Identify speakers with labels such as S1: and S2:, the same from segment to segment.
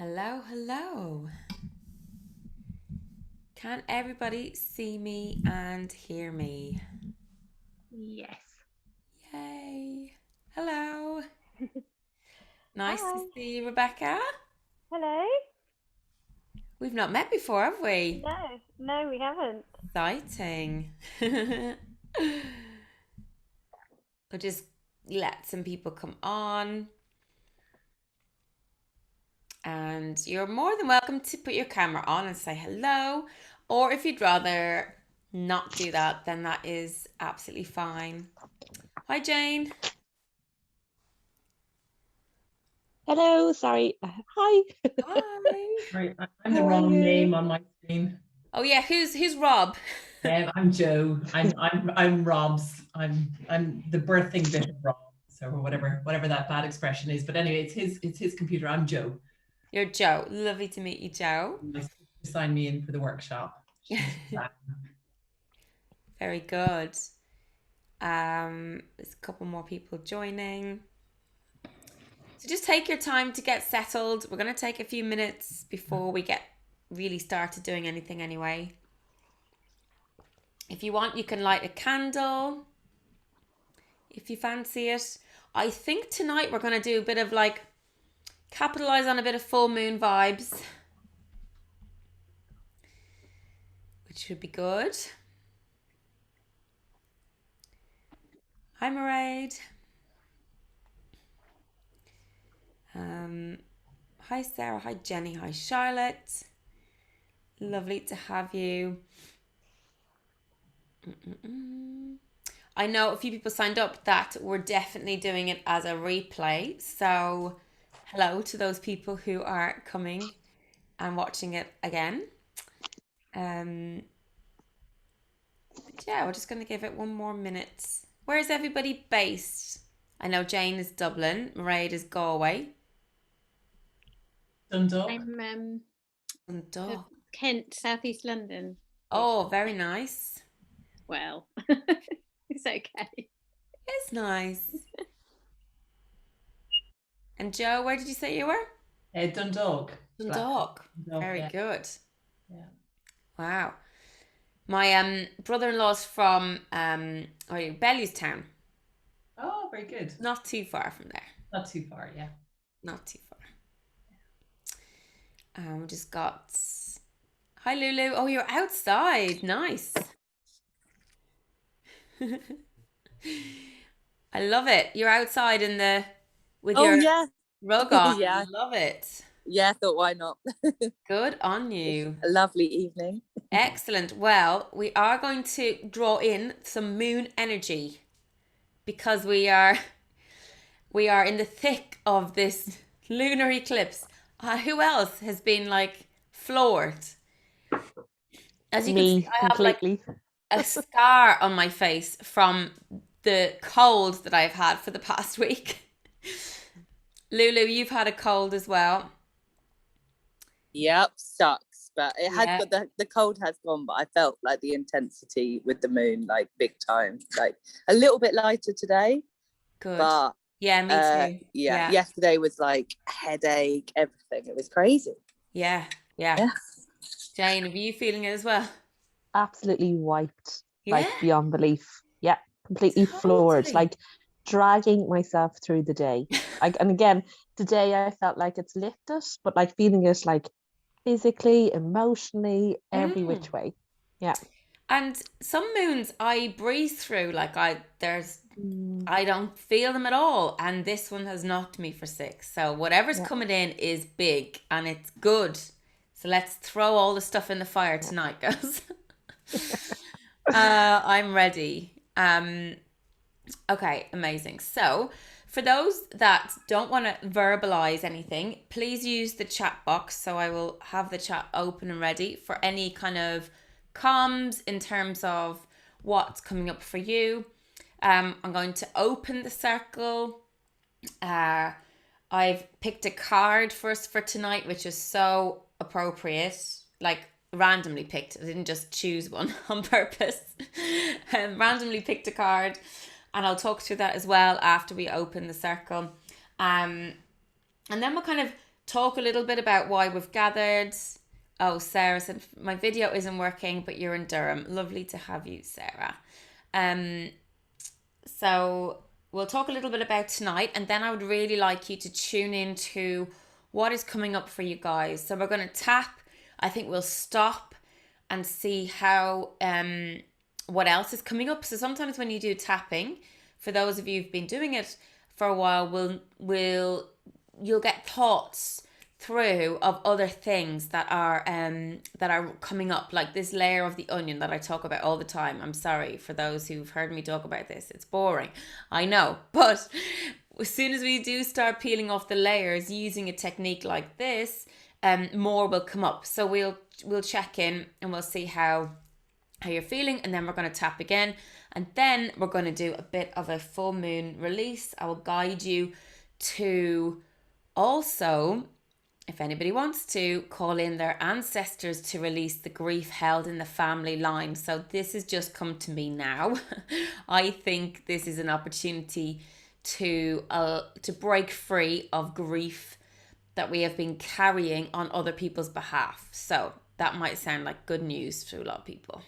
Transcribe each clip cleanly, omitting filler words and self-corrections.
S1: Hello, hello. Can everybody see me and hear me?
S2: Yes.
S1: Yay. Hello. Nice to
S2: Hi.
S1: see you, Rebecca.
S2: Hello?
S1: We've not met before, have we?
S2: No, we haven't.
S1: Exciting. We'll just let some people come on. And you're more than welcome to put your camera on and say hello. Or if you'd rather not do that, then that is absolutely fine. Hi, Jane.
S3: Hello, sorry. Hi,
S1: Hi.
S4: Right, I'm the
S3: how are
S4: wrong
S3: you?
S4: name on my screen.
S1: Oh yeah, who's Rob?
S4: I'm Joe. I'm Rob's. I'm the birthing bit of Rob. So or whatever that bad expression is. But anyway, it's his computer. I'm Joe.
S1: You're Joe. Lovely to meet you, Joe.
S4: My sister signed me in for the workshop. She's
S1: Very good. There's a couple more people joining. So just take your time to get settled. We're going to take a few minutes before we get really started doing anything anyway. If you want, you can light a candle if you fancy it. I think tonight we're going to do a bit of like capitalize on a bit of full moon vibes, which should be good. Hi, Mairead. Hi, Sarah. Hi, Jenny. Hi, Charlotte. Lovely to have you. I know a few people signed up that we're definitely doing it as a replay. So, hello to those people who are coming and watching it again. But yeah, we're just going to give it one more minute. Where's everybody based? I know Jane is Dublin, Mairead is Galway.
S4: Dundalk.
S2: I'm
S1: And Duh.
S2: Kent, Southeast London.
S1: Oh, very nice.
S2: Well, it's okay.
S1: It's nice. And Joe, where did you say you were?
S4: Dundalk.
S1: Dundalk.
S4: Dundalk,
S1: Very
S4: yeah.
S1: good.
S4: Yeah.
S1: Wow. My brother-in-law's from Bellewstown.
S4: Oh, very good.
S1: Not too far from there.
S4: Not too far, yeah.
S1: Not too far. We just got. Hi, Lulu. Oh, you're outside. Nice. I love it. You're outside in the with
S3: Oh
S1: your
S3: yeah,
S1: rug on.
S3: yeah,
S1: Love it.
S3: yeah. Thought why not?
S1: Good on you.
S3: A lovely evening.
S1: Excellent. Well, we are going to draw in some moon energy because we are in the thick of this lunar eclipse. Who else has been like floored? As you can see,
S3: Me
S1: I have like
S3: completely.
S1: a scar on my face from the cold that I've had for the past week. Lulu, you've had a cold as well.
S3: Yep, sucks. But it had
S1: Yeah,
S3: got the cold has gone, but I felt like the intensity with the moon, like big time. Like a little bit lighter today,
S1: good.
S3: but
S1: Yeah, me too.
S3: yeah,
S1: Yeah,
S3: yesterday was like headache, everything. It was crazy.
S1: yeah, yeah.
S3: Yeah,
S1: Jane, are you feeling it as well?
S5: Absolutely wiped,
S1: Yeah,
S5: like beyond belief. Yeah, completely floored,
S1: totally.
S5: like dragging myself through the day. Like, and again, today I felt like it's lifted, but like feeling it like physically, emotionally, every
S1: Mm.
S5: which way. Yeah.
S1: And some moons I breeze through, like
S5: Mm,
S1: I don't feel them at all. And this one has knocked me for six. So whatever's
S5: yeah,
S1: coming in is big and it's good. So let's throw all the stuff in the fire
S5: yeah.
S1: tonight, guys. I'm ready. Okay, amazing. So for those that don't want to verbalize anything, please use the chat box. So I will have the chat open and ready for any kind of comms in terms of what's coming up for you. I'm going to open the circle. Uh, I've picked a card for us for tonight, which is so appropriate. Like randomly picked. I didn't just choose one on purpose. Randomly picked a card, and I'll talk through that as well after we open the circle. And then we'll kind of talk a little bit about why we've gathered. Oh, Sarah said, my video isn't working, but you're in Durham. Lovely to have you, Sarah. So we'll talk a little bit about tonight, and then I would really like you to tune into what is coming up for you guys. So we're going to tap. I think we'll stop and see how what else is coming up. So sometimes when you do tapping, for those of you who've been doing it for a while, you'll get thoughts through of other things that are coming up, like this layer of the onion that I talk about all the time. I'm sorry for those who've heard me talk about this. It's boring, I know, but as soon as we do start peeling off the layers using a technique like this, more will come up. So we'll check in and we'll see how you're feeling, and then we're going to tap again, and then we're going to do a bit of a full moon release. I will guide you to also, if anybody wants to, call in their ancestors to release the grief held in the family line. So this has just come to me now. I think this is an opportunity to break free of grief that we have been carrying on other people's behalf. So that might sound like good news to a lot of people.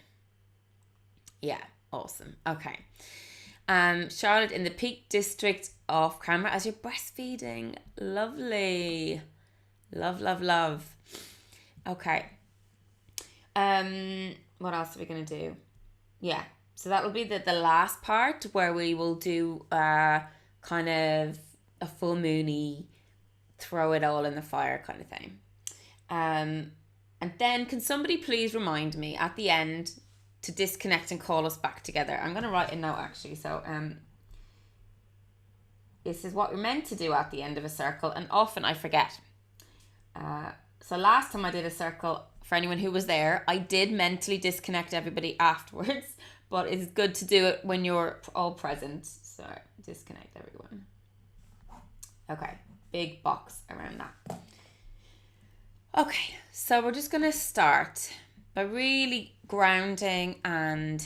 S1: Yeah, awesome. Okay. Charlotte in the Peak District off camera as you're breastfeeding. Lovely. Love. Okay. What else are we going to do? Yeah. So that will be the last part where we will do kind of a full moony, throw it all in the fire kind of thing. And then can somebody please remind me at the end to disconnect and call us back together? I'm going to write a note actually. So this is what we're meant to do at the end of a circle, and often I forget. So last time I did a circle, for anyone who was there, I did mentally disconnect everybody afterwards, but it's good to do it when you're all present. So disconnect everyone. Okay, big box around that. Okay, so we're just going to start by really grounding and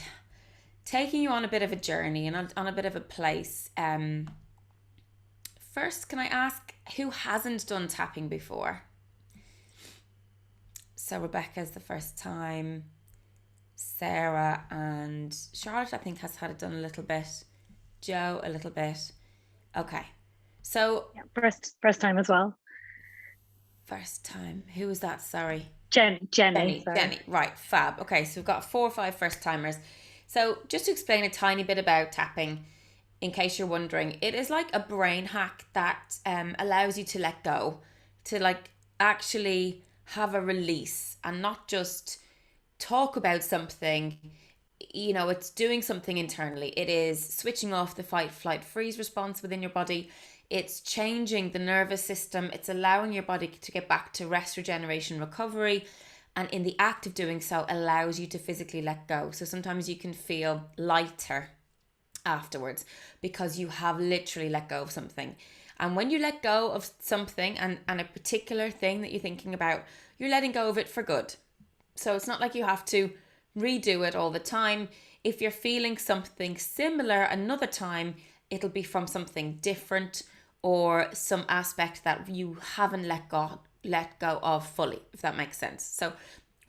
S1: taking you on a bit of a journey and on a bit of a place. First, can I ask who hasn't done tapping before? So Rebecca's the first time. Sarah and Charlotte, I think, has had it done a little bit. Joe, a little bit. Okay. So
S6: yeah, first time as well.
S1: First time. Who was that? Sorry.
S6: Jenny.
S1: Right, fab. Okay, so we've got 4 or 5 first timers. So just to explain a tiny bit about tapping, in case you're wondering, it is like a brain hack that allows you to let go, to like actually have a release and not just talk about something. You know, it's doing something internally. It is switching off the fight, flight, freeze response within your body. It's changing the nervous system. It's allowing your body to get back to rest, regeneration, recovery. And in the act of doing so, allows you to physically let go. So sometimes you can feel lighter afterwards because you have literally let go of something. And when you let go of something and a particular thing that you're thinking about, you're letting go of it for good. So it's not like you have to redo it all the time. If you're feeling something similar another time, it'll be from something different or some aspect that you haven't let go of fully, if that makes sense. So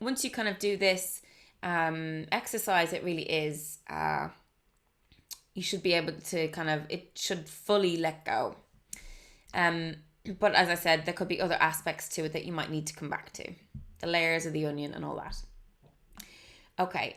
S1: once you kind of do this exercise, it really is, you should be able to it should fully let go. But as I said, there could be other aspects to it that you might need to come back to. The layers of the onion and all that. Okay,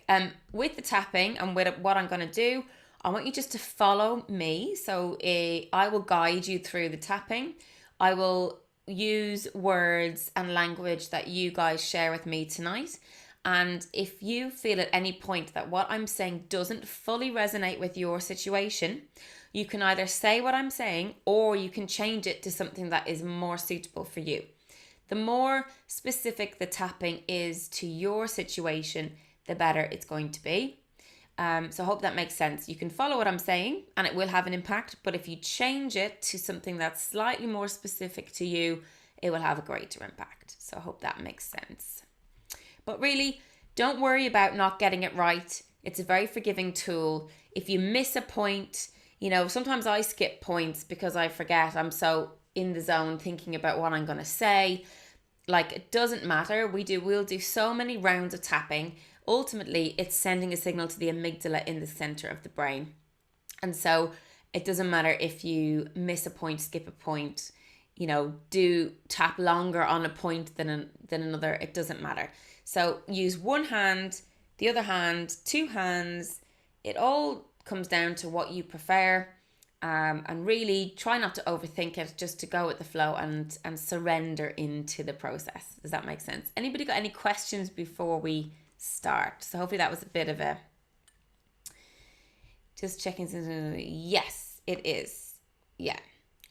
S1: with the tapping and with what I'm going to do, I want you just to follow me. So I will guide you through the tapping. I will use words and language that you guys share with me tonight. And if you feel at any point that what I'm saying doesn't fully resonate with your situation, you can either say what I'm saying or you can change it to something that is more suitable for you. The more specific the tapping is to your situation, the better it's going to be. So I hope that makes sense. You can follow what I'm saying and it will have an impact, but if you change it to something that's slightly more specific to you, it will have a greater impact. So I hope that makes sense. But really, don't worry about not getting it right. It's a very forgiving tool. If you miss a point, you know, sometimes I skip points because I forget. I'm so in the zone thinking about what I'm going to say. Like, it doesn't matter. We'll do so many rounds of tapping. Ultimately, it's sending a signal to the amygdala in the center of the brain. And so it doesn't matter if you miss a point, skip a point, do tap longer on a point than another. It doesn't matter. So use one hand, the other hand, two hands. It all comes down to what you prefer. And really try not to overthink it, just to go with the flow and surrender into the process. Does that make sense? Anybody got any questions before we start? So hopefully that was a bit of a... Just checking. Yes, it is. Yeah.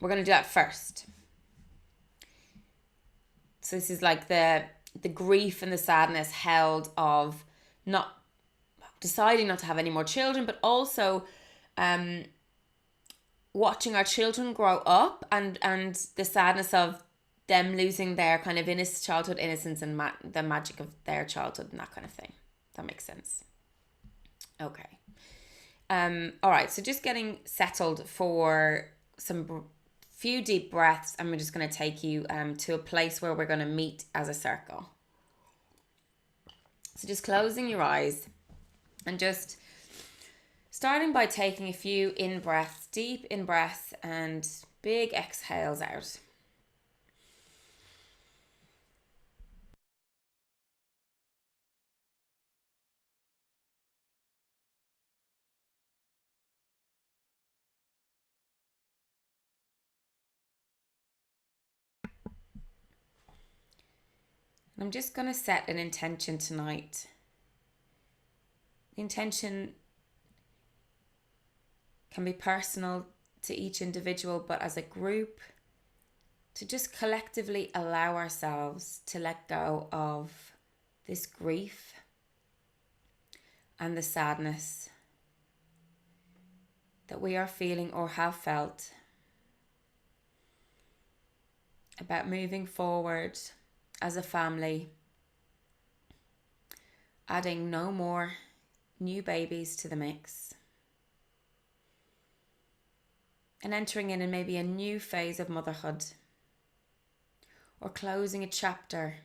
S1: We're going to do that first. So this is like the grief and the sadness held of not deciding not to have any more children, but also watching our children grow up and the sadness of them losing their kind of childhood innocence and the magic of their childhood and that kind of thing. That makes sense. Okay. All right. So just getting settled for some few deep breaths, and we're just going to take you to a place where we're going to meet as a circle. So just closing your eyes and just starting by taking a few in-breaths, deep in-breaths and big exhales out. And I'm just going to set an intention tonight. The intention can be personal to each individual, but as a group, to just collectively allow ourselves to let go of this grief and the sadness that we are feeling or have felt about moving forward as a family, adding no more new babies to the mix, and entering in maybe a new phase of motherhood, or closing a chapter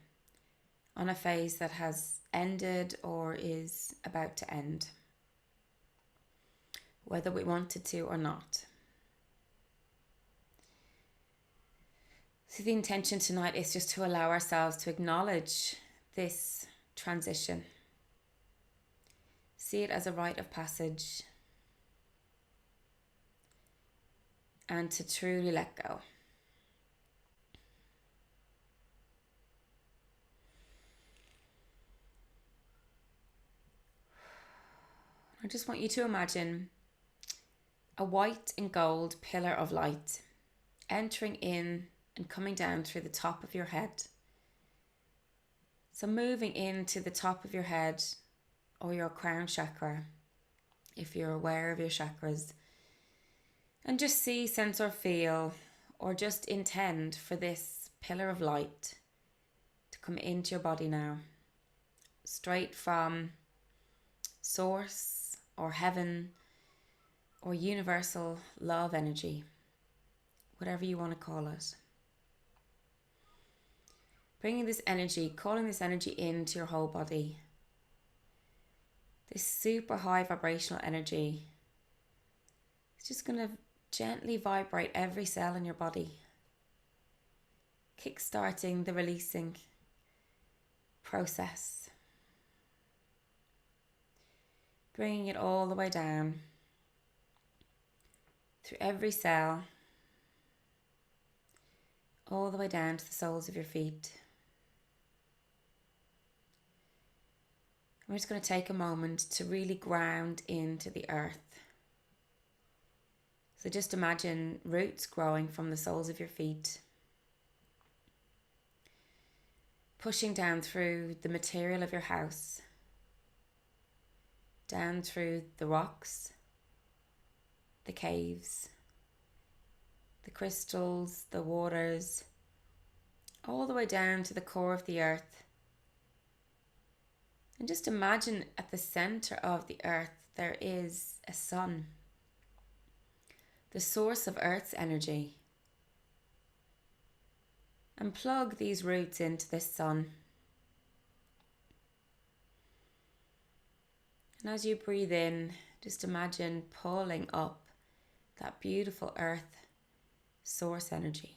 S1: on a phase that has ended or is about to end, whether we wanted to or not. So the intention tonight is just to allow ourselves to acknowledge this transition. See it as a rite of passage, and to truly let go. I just want you to imagine a white and gold pillar of light entering in and coming down through the top of your head. So moving into the top of your head or your crown chakra, if you're aware of your chakras, and just see, sense or feel, or just intend for this pillar of light to come into your body now, straight from source or heaven or universal love energy, whatever you want to call it. Bringing this energy, calling this energy into your whole body. This super high vibrational energy is just going to gently vibrate every cell in your body, kick-starting the releasing process. Bringing it all the way down through every cell, all the way down to the soles of your feet. We're just going to take a moment to really ground into the earth. So just imagine roots growing from the soles of your feet, pushing down through the material of your house, down through the rocks, the caves, the crystals, the waters, all the way down to the core of the earth. And just imagine at the center of the earth there is a sun, the source of Earth's energy. and plug these roots into this sun. And as you breathe in, just imagine pulling up that beautiful earth source energy.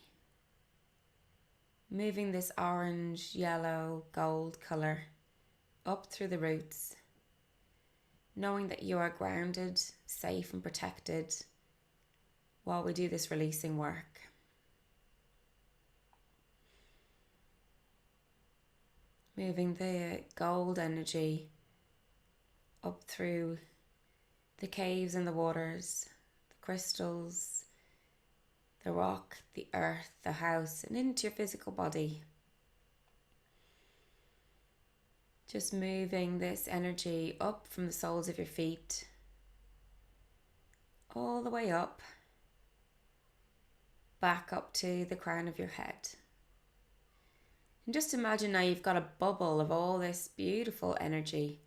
S1: Moving this orange, yellow, gold colour up through the roots, knowing that you are grounded, safe and protected while we do this releasing work. Moving the gold energy up through the caves and the waters, the crystals, the rock, the earth, the house, and into your physical body. Just moving this energy up from the soles of your feet, all the way up, back up to the crown of your head. And just imagine now you've got a bubble of all this beautiful energy.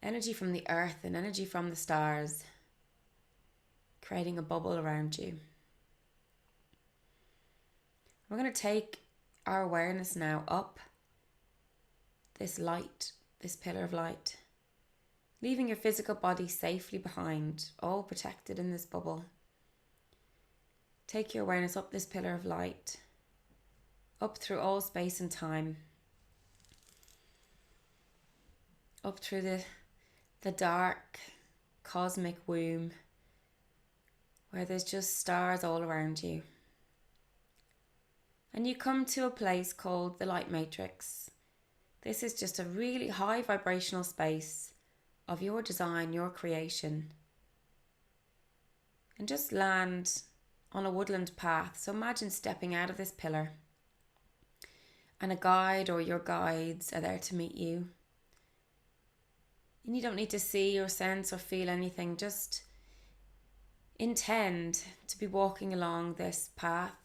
S1: Energy from the earth and energy from the stars, creating a bubble around you. We're going to take our awareness now up this light, this pillar of light, leaving your physical body safely behind, all protected in this bubble. Take your awareness up this pillar of light, up through all space and time, up through the dark cosmic womb where there's just stars all around you. And you come to a place called the light matrix. This is just a really high vibrational space of your design, your creation. And just land on a woodland path. So imagine stepping out of this pillar and a guide or your guides are there to meet you. And you don't need to see or sense or feel anything, just intend to be walking along this path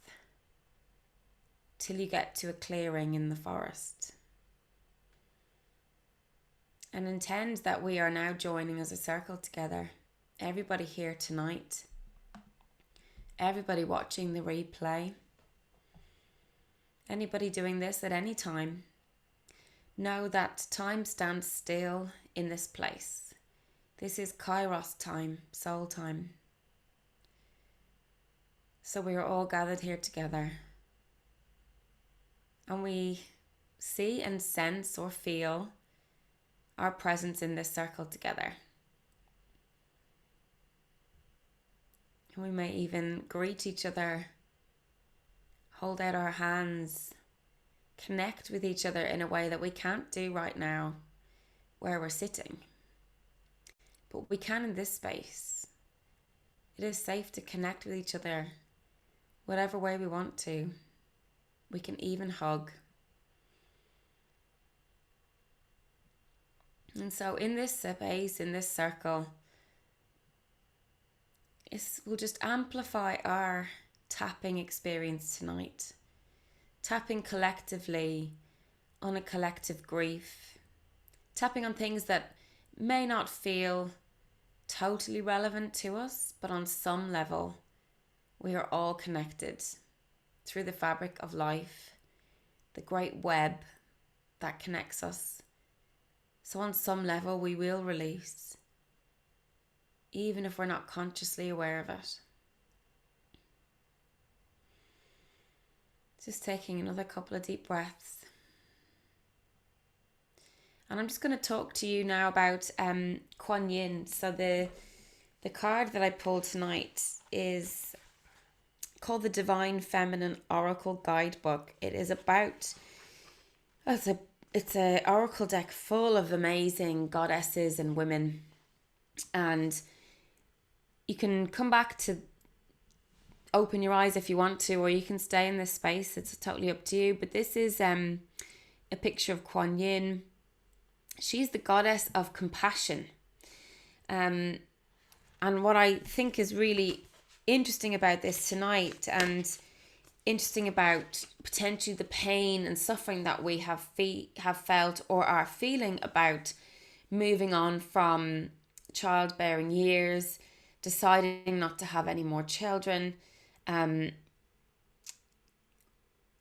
S1: till you get to a clearing in the forest. And intend that we are now joining as a circle together. Everybody here tonight, everybody watching the replay, anybody doing this at any time, know that time stands still in this place. This is Kairos time, soul time. So we are all gathered here together. And we see and sense or feel our presence in this circle together. And we may even greet each other, hold out our hands, connect with each other in a way that we can't do right now where we're sitting. But we can in this space. It is safe to connect with each other whatever way we want to. We can even hug. And so in this space, in this circle, we'll just amplify our tapping experience tonight. Tapping collectively on a collective grief. Tapping on things that may not feel totally relevant to us, but on some level, we are all connected through the fabric of life, the great web that connects us. So on some level, we will release, even if we're not consciously aware of it. Just taking another couple of deep breaths. And I'm just going to talk to you now about Kuan Yin. So the card that I pulled tonight is called the Divine Feminine Oracle Guidebook. It is about, it's a oracle deck full of amazing goddesses and women. And you can come back to open your eyes if you want to, or you can stay in this space. It's totally up to you. But this is a picture of Kuan Yin. She's the goddess of compassion. And what I think is really interesting about this tonight, and interesting about potentially the pain and suffering that we have felt or are feeling about moving on from childbearing years, deciding not to have any more children,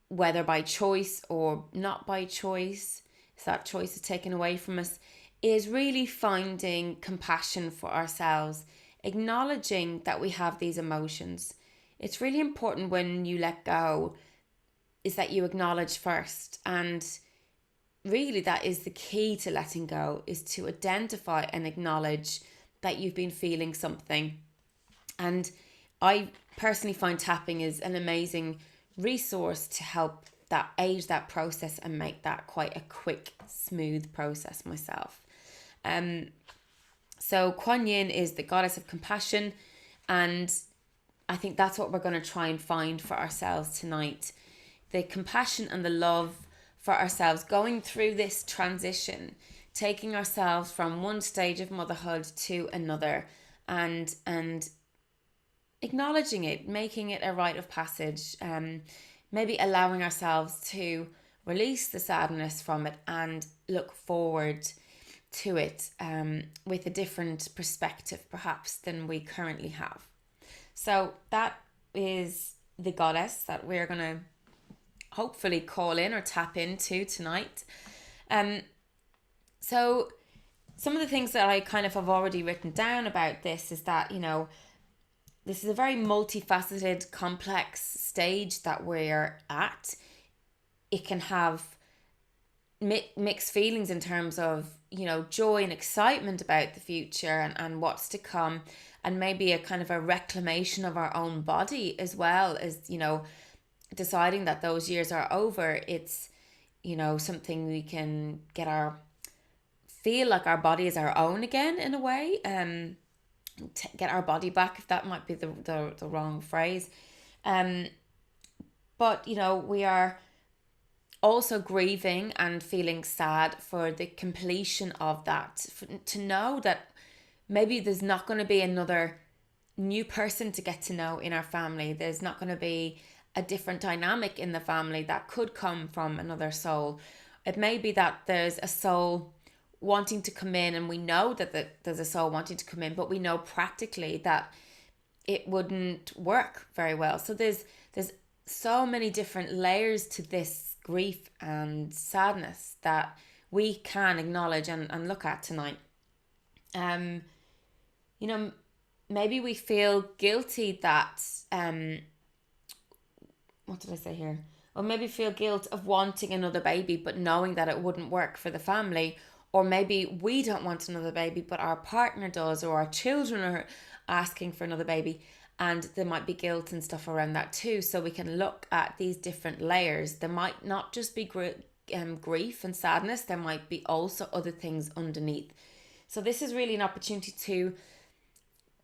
S1: whether by choice or not by choice, so that choice is taken away from us, is really finding compassion for ourselves, acknowledging that we have these emotions. It's really important when you let go is that you acknowledge first, and really that is the key to letting go, is to identify and acknowledge that you've been feeling something. And I personally find tapping is an amazing resource to help that aid that process and make that quite a quick, smooth process myself. So Kuan Yin is the goddess of compassion, and I think that's what we're going to try and find for ourselves tonight. The compassion and the love for ourselves going through this transition, taking ourselves from one stage of motherhood to another, and acknowledging it, making it a rite of passage, maybe allowing ourselves to release the sadness from it and look forward to it with a different perspective perhaps than we currently have. So that is the goddess that we're going to hopefully call in or tap into tonight. So some of the things that I kind of have already written down about this is that, you know, this is a very multifaceted, complex stage that we're at. It can have mixed feelings in terms of, you know, joy and excitement about the future and what's to come, and maybe a kind of a reclamation of our own body, as well as, you know, deciding that those years are over. It's, you know, something we can feel like our body is our own again in a way, get our body back, if that might be the wrong phrase. But, you know, we are also grieving and feeling sad for the completion of that, to know that maybe there's not going to be another new person to get to know in our family. There's not going to be a different dynamic in the family that could come from another soul. It may be that there's a soul wanting to come in, and we know that there's a soul wanting to come in, but we know practically that it wouldn't work very well. So there's so many different layers to this grief and sadness that we can acknowledge and look at tonight. You know, maybe we feel guilty that what did I say here? Or maybe feel guilt of wanting another baby, but knowing that it wouldn't work for the family. Or maybe we don't want another baby, but our partner does, or our children are asking for another baby. And there might be guilt and stuff around that too. So we can look at these different layers. There might not just be grief and sadness. There might be also other things underneath. So this is really an opportunity to,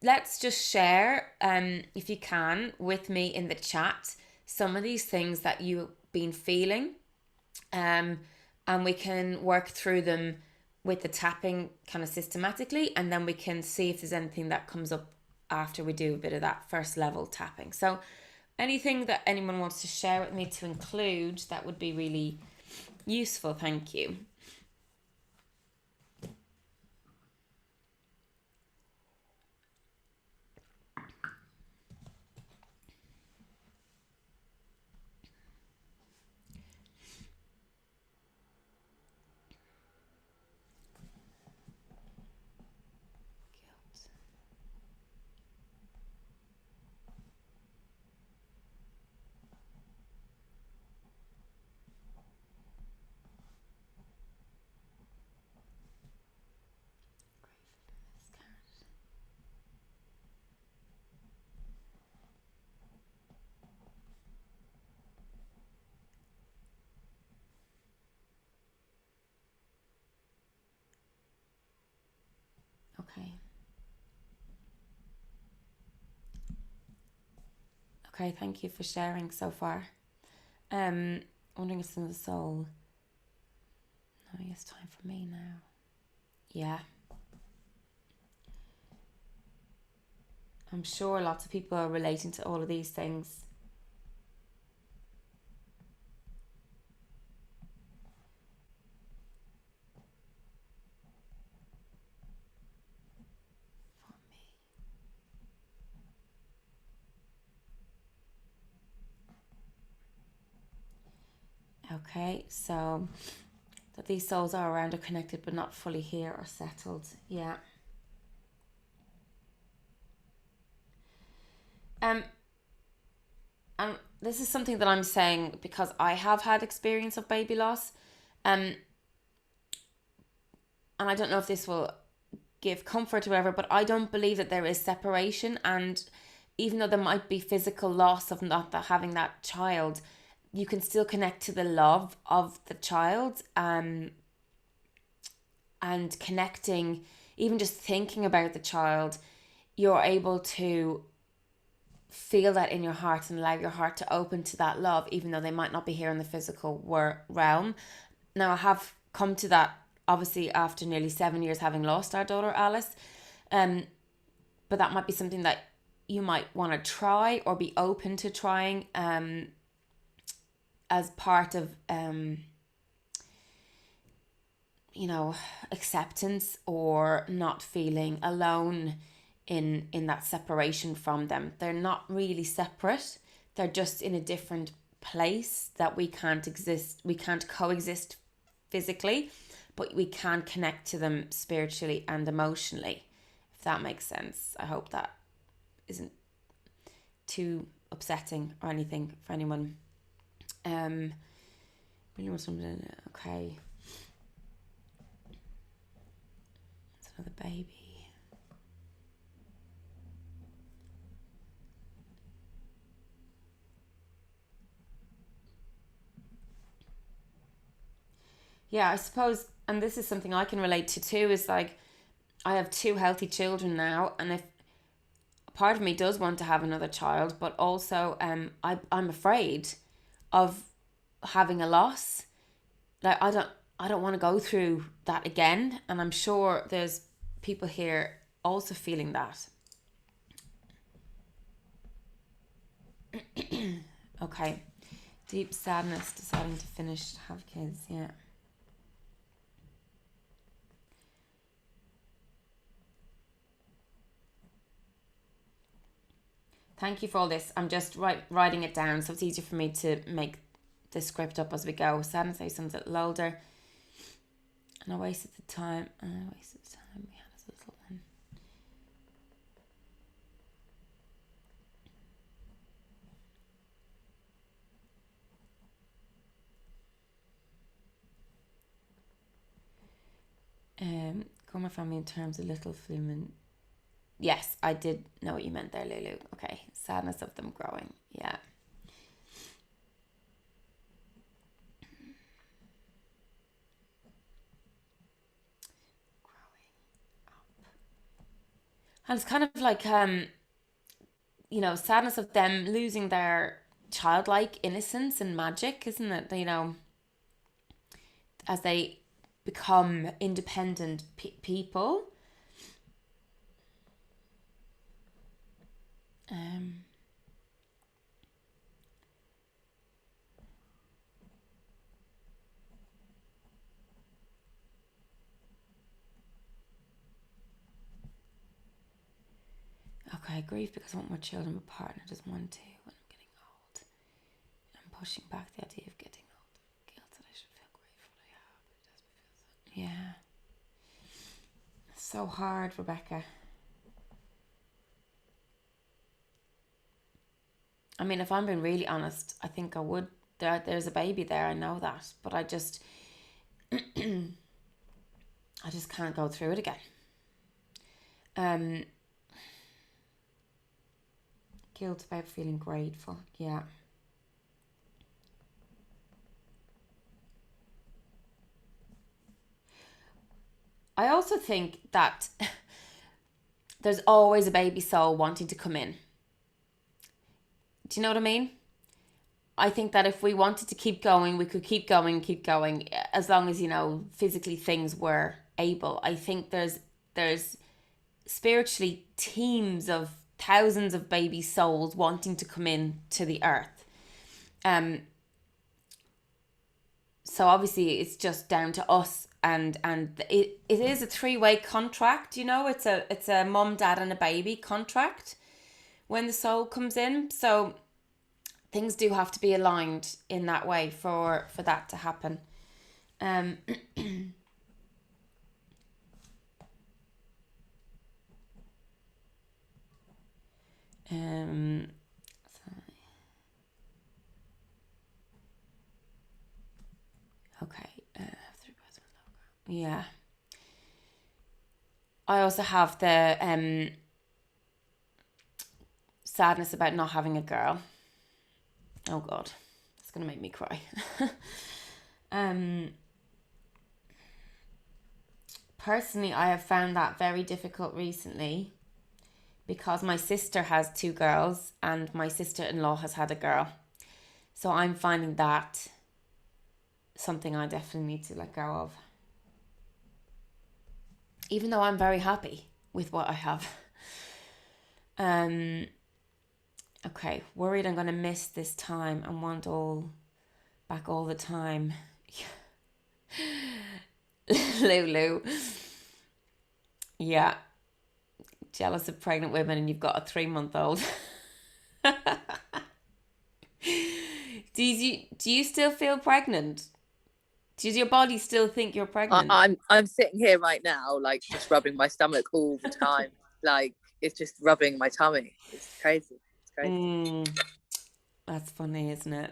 S1: let's just share, if you can, with me in the chat, some of these things that you've been feeling, and we can work through them with the tapping kind of systematically, and then we can see if there's anything that comes up after we do a bit of that first level tapping. So anything that anyone wants to share with me to include, that would be really useful. Thank you. Okay. Okay, thank you for sharing so far. Wondering if it's in the soul. No, it's time for me now. Yeah. I'm sure lots of people are relating to all of these things. For me. Okay, so that these souls are around, are connected, but not fully here or settled. Yeah. And this is something that I'm saying because I have had experience of baby loss. And I don't know if this will give comfort or whatever, but I don't believe that there is separation. And even though there might be physical loss of not having that child, you can still connect to the love of the child, and connecting, even just thinking about the child, you're able to feel that in your heart and allow your heart to open to that love, even though they might not be here in the physical realm. Now, I have come to that obviously after nearly 7 years having lost our daughter Alice, but that might be something that you might want to try or be open to trying, as part of acceptance or not feeling alone in that separation from them. They're not really separate, they're just in a different place that we can't coexist physically, but we can connect to them spiritually and emotionally, if that makes sense. I hope that isn't too upsetting or anything for anyone. Really want something. Okay, it's another baby. Yeah, I suppose, and this is something I can relate to too, is like, I have 2 healthy children now, and if part of me does want to have another child, but also I'm afraid of having a loss. Like, I don't want to go through that again, and I'm sure there's people here also feeling that. Okay, deep sadness, deciding to finish, have kids. Yeah. Thank you for all this. I'm just writing it down so it's easier for me to make the script up as we go. Sadness, I sounds a little older. And I wasted the time. We had as a little one. Call my family in terms of little flumen. Yes, I did know what you meant there, Lulu. Okay, sadness of them growing. Yeah. Growing up. And it's kind of like, sadness of them losing their childlike innocence and magic, isn't it? As they become independent people. Okay, grief because I want more children, but partner doesn't want to when I'm getting old. I'm pushing back the idea of getting old. Guilt that I should feel grateful I have, but it doesn't feel so. Yeah. It's so hard, Rebecca. I mean, if I'm being really honest, I think I would. There's a baby there, I know that, but I just I just can't go through it again. Guilt about feeling grateful. Yeah. I also think that there's always a baby soul wanting to come in. Do you know what I mean? I think that if we wanted to keep going, we could keep going, as long as, physically things were able. I think there's spiritually teams of thousands of baby souls wanting to come in to the earth. So obviously it's just down to us, and it is a 3-way contract, it's a mum, dad and a baby contract when the soul comes in. So things do have to be aligned in that way for that to happen. Um, sorry. Okay. Yeah. I also have the sadness about not having a girl. Oh God, it's gonna make me cry. Personally, I have found that very difficult recently because my sister has 2 girls and my sister-in-law has had a girl. So I'm finding that something I definitely need to let go of. Even though I'm very happy with what I have. Okay, worried I'm gonna miss this time and want back all the time. Lulu. Yeah. Jealous of pregnant women and you've got a 3-month-old. Do you still feel pregnant? Does your body still think you're pregnant?
S3: I'm sitting here right now, like just rubbing my stomach all the time. Like it's just rubbing my tummy. It's crazy. It's crazy.
S1: That's funny, isn't it?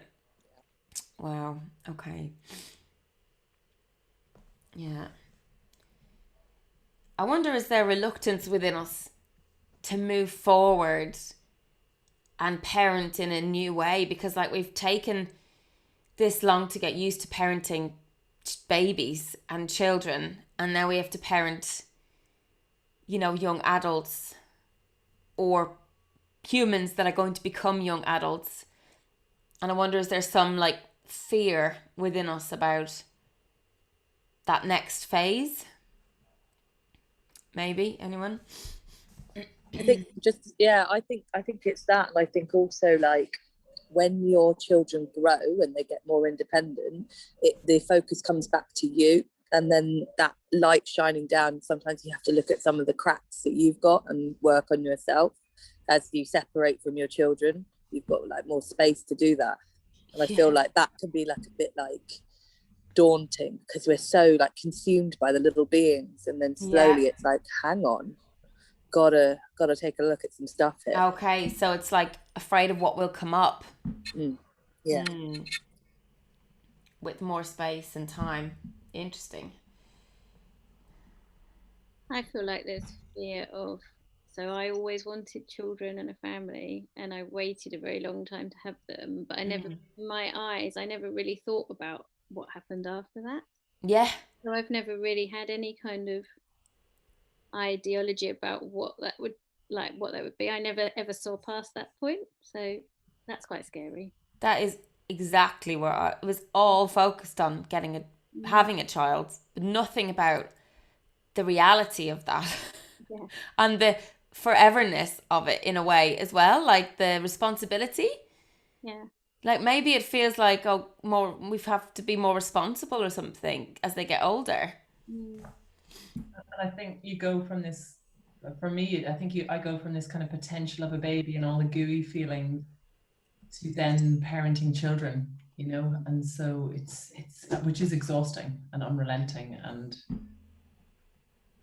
S1: Wow. Okay. Yeah. I wonder, is there reluctance within us to move forward and parent in a new way? Because like we've taken this long to get used to parenting babies and children, and now we have to parent, young adults or humans that are going to become young adults. And I wonder, is there some like fear within us about that next phase? Maybe anyone?
S3: I think I think it's that. And I think also like when your children grow and they get more independent, the focus comes back to you, and then that light shining down. Sometimes you have to look at some of the cracks that you've got and work on yourself as you separate from your children. You've got like more space to do that, and I feel like that can be like a bit like daunting because we're so like consumed by the little beings, and then slowly it's like, hang on, gotta take a look at some stuff here.
S1: Okay, so it's like afraid of what will come up.
S3: Yeah.
S1: With more space and time. Interesting.
S2: I feel like there's fear of, so I always wanted children and a family, and I waited a very long time to have them, but I never, in my eyes, I never really thought about what happened after that.
S1: Yeah.
S2: So I've never really had any kind of ideology about what that would be. I never ever saw past that point, so that's quite scary.
S1: That is exactly where I was all focused on having a child, but nothing about the reality of that.
S2: Yeah.
S1: And the foreverness of it in a way as well, like the responsibility.
S2: Yeah.
S1: Like maybe it feels like we have to be more responsible or something as they get older.
S4: And I think you go from this, for me, I go from this kind of potential of a baby and all the gooey feelings to then parenting children, and so it's which is exhausting and unrelenting, and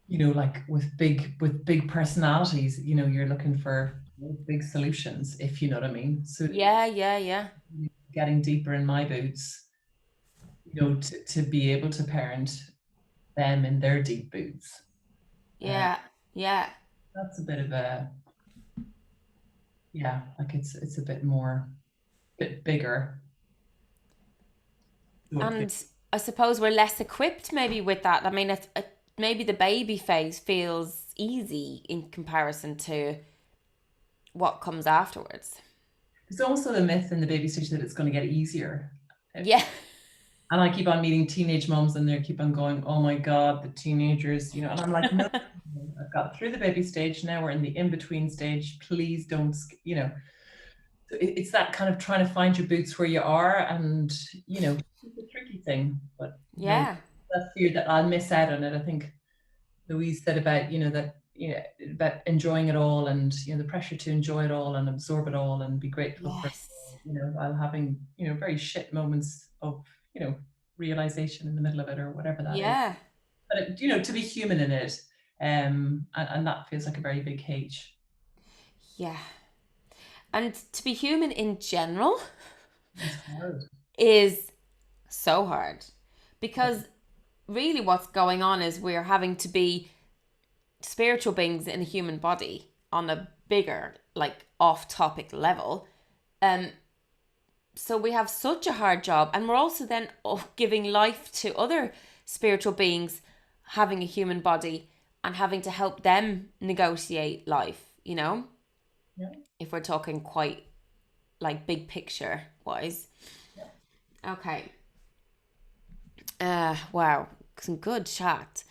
S4: like with big personalities, you're looking for big solutions, if you know what I mean. So
S1: yeah
S4: getting deeper in my boots, to be able to parent them in their deep boots.
S1: Yeah.
S4: That's a bit of a, like it's a bit bigger.
S1: And I suppose we're less equipped maybe with that. I mean, maybe the baby phase feels easy in comparison to what comes afterwards.
S4: There's also the myth in the baby stage that it's going to get easier.
S1: Yeah.
S4: And I keep on meeting teenage moms and they keep on going, oh my God, the teenagers, and I'm like, no, I've got through the baby stage. Now we're in the in-between stage. Please don't, it's that kind of trying to find your boots where you are, and, it's a tricky thing, but that fear that I'll miss out on it. I think Louise said about, that about enjoying it all, and the pressure to enjoy it all and absorb it all and be grateful for,
S1: Yes.
S4: while having very shit moments of realization in the middle of it, or whatever that is.
S1: Yeah.
S4: But to be human in it, and that feels like a very big H.
S1: Yeah. And to be human in general
S4: It's hard.
S1: is so hard, because really what's going on is we're having to be spiritual beings in a human body on a bigger, like, off-topic level. So we have such a hard job, and we're also then giving life to other spiritual beings having a human body and having to help them negotiate life,
S4: Yeah.
S1: if we're talking quite like big picture wise.
S4: Yeah.
S1: Okay. Wow, some good chat.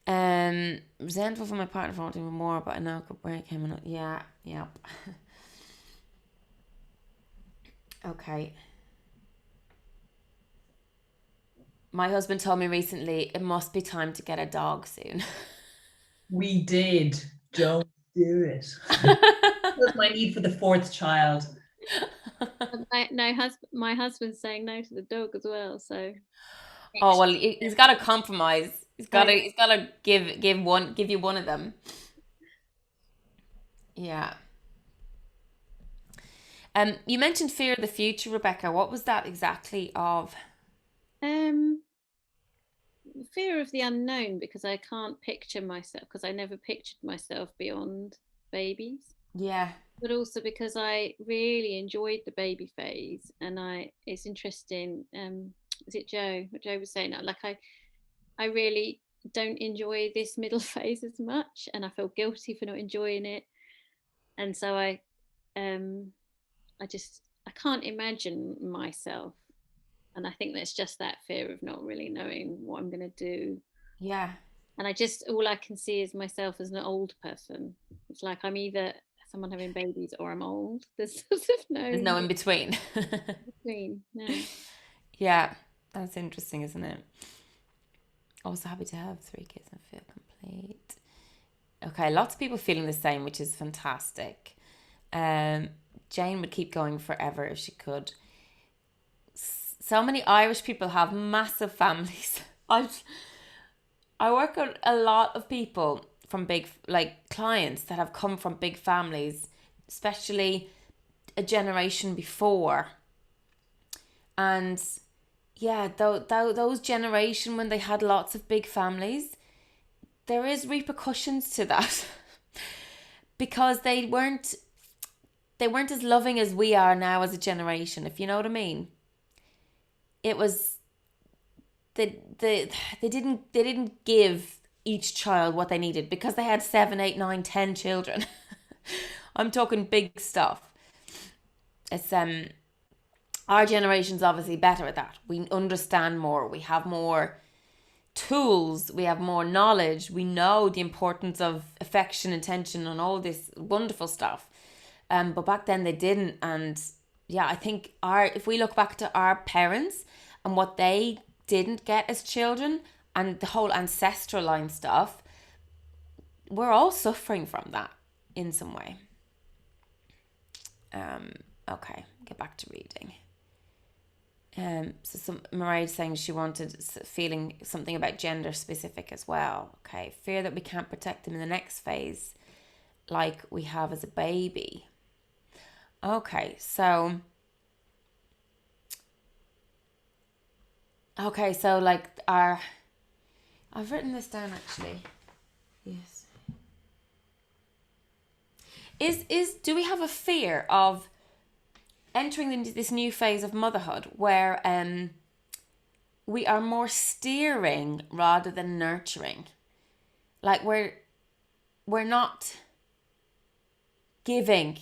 S1: Resentful for my partner for wanting more, but I know I could break him. And yeah. Okay. My husband told me recently it must be time to get a dog soon.
S4: We did. Don't do it. That's my need for the fourth child.
S2: My husband's saying no to the dog as well. So.
S1: Oh well, he's got to compromise. He's got to give you one of them. Yeah. You mentioned fear of the future, Rebecca. What was that exactly of?
S2: Fear of the unknown, because I can't picture myself, because I never pictured myself beyond babies.
S1: Yeah.
S2: But also because I really enjoyed the baby phase, and it's interesting. Is it Joe? What Joe was saying, like I really don't enjoy this middle phase as much, and I feel guilty for not enjoying it. And so I can't imagine myself, and I think there's just that fear of not really knowing what I'm going to do.
S1: Yeah.
S2: And all I can see is myself as an old person. It's like I'm either someone having babies or I'm old. There's sort of
S1: There's no in between.
S2: No.
S1: Yeah, that's interesting, isn't it? Also happy to have 3 kids and feel complete. Okay, lots of people feeling the same, which is fantastic. Jane would keep going forever if she could. So many Irish people have massive families. I work with a lot of people from big, like, clients that have come from big families, especially a generation before. And yeah, those generation when they had lots of big families, there is repercussions to that because they weren't as loving as we are now as a generation, if you know what I mean. It was they didn't give each child what they needed because they had 7, 8, 9, 10 children. I'm talking big stuff. It's our generation's obviously better at that. We understand more. We have more tools. We have more knowledge. We know the importance of affection, attention, and all this wonderful stuff. But back then they didn't. And yeah, I think if we look back to our parents and what they didn't get as children and the whole ancestral line stuff, we're all suffering from that in some way. Okay, get back to reading. So Mariah's saying she wanted feeling something about gender specific as well. Okay, fear that we can't protect them in the next phase like we have as a baby. Okay, so like I've written this down actually. Yes. Do we have a fear of entering into this new phase of motherhood where we are more steering rather than nurturing? Like we're not giving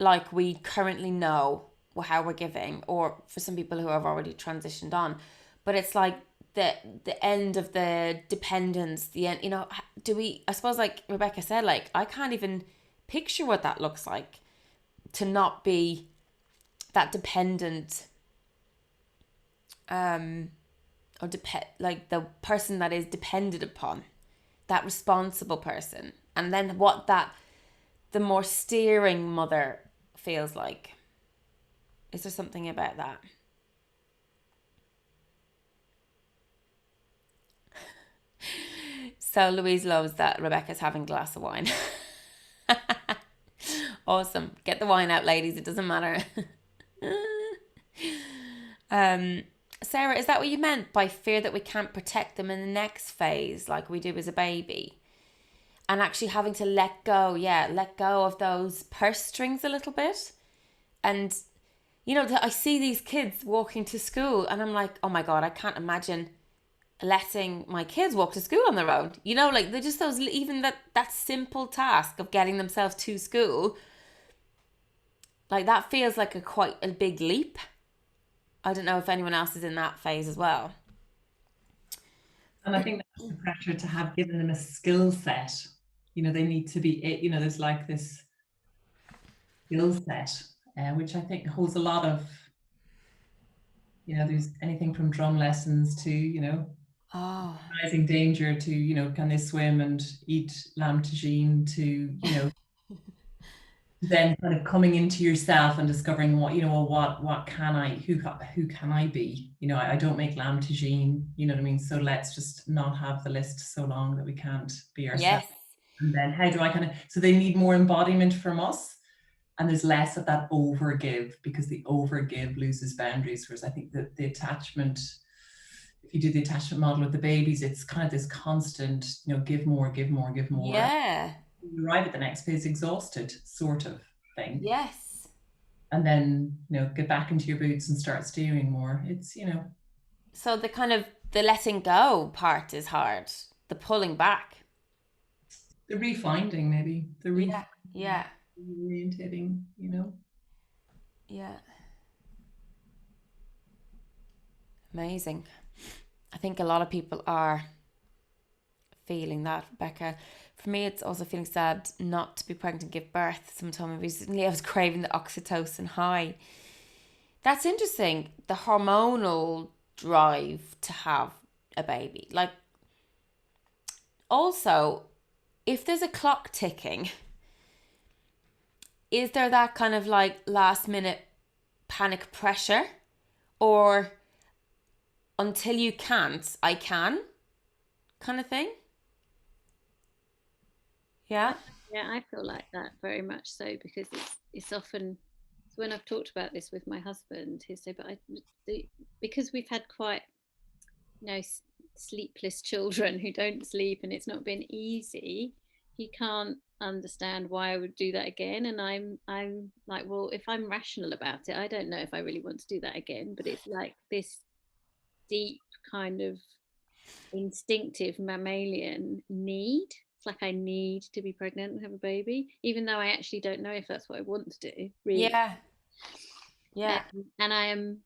S1: like we currently know how we're giving, or for some people who have already transitioned on, but it's like the end of the dependence, the end, I suppose, like Rebecca said, like I can't even picture what that looks like to not be that dependent, like the person that is depended upon, that responsible person. and then what the more steering mother feels like. Is there something about that? So Louise loves that Rebecca's having a glass of wine. Awesome. Get the wine out, ladies. It doesn't matter. Sarah, is that what you meant by fear that we can't protect them in the next phase like we do as a baby? And actually having to let go of those purse strings a little bit. And, you know, I see these kids walking to school and I'm like, oh my God, I can't imagine letting my kids walk to school on their own. You know, like they're just those, even that simple task of getting themselves to school, like that feels like quite a big leap. I don't know if anyone else is in that phase as well.
S4: And I think that's the pressure to have given them a skill set. You know, they need to be, you know, there's like this skill set, which I think holds a lot of, you know, there's anything from drum lessons to, you know, recognizing danger to, you know, can they swim and eat lamb tagine to, you know, then kind of coming into yourself and discovering what, you know, what can I, who can I be? You know, I don't make lamb tagine, you know what I mean? So let's just not have the list so long that we can't be ourselves.
S1: Yes.
S4: And then how do I kind of, so they need more embodiment from us. And there's less of that overgive, because the overgive loses boundaries. Whereas I think that the attachment, if you do the attachment model with the babies, it's kind of this constant, you know, give more, give more, give more.
S1: Yeah.
S4: You arrive at the next phase exhausted, sort of thing.
S1: Yes.
S4: And then, you know, get back into your boots and start steering more. It's, you know.
S1: So the kind of the letting go part is hard. The pulling back.
S4: The refinding, maybe.
S1: Yeah.
S4: Orientating, you know.
S1: Yeah. Amazing. I think a lot of people are feeling that, Rebecca. For me, it's also feeling sad not to be pregnant and give birth. Sometime recently, I was craving the oxytocin high. That's interesting. The hormonal drive to have a baby. Like, also, if there's a clock ticking, is there that kind of like last minute panic pressure? Or until you can't, I can kind of thing? Yeah.
S2: Yeah, I feel like that very much so, because it's often, so when I've talked about this with my husband, he'll say, but because we've had quite, you know, sleepless children who don't sleep and it's not been easy, he can't understand why I would do that again. And I'm like, well, if I'm rational about it, I don't know if I really want to do that again. But it's like this deep kind of instinctive mammalian need. It's like I need to be pregnant and have a baby, even though I actually don't know if that's what I want to do, really.
S1: Yeah.
S2: And I am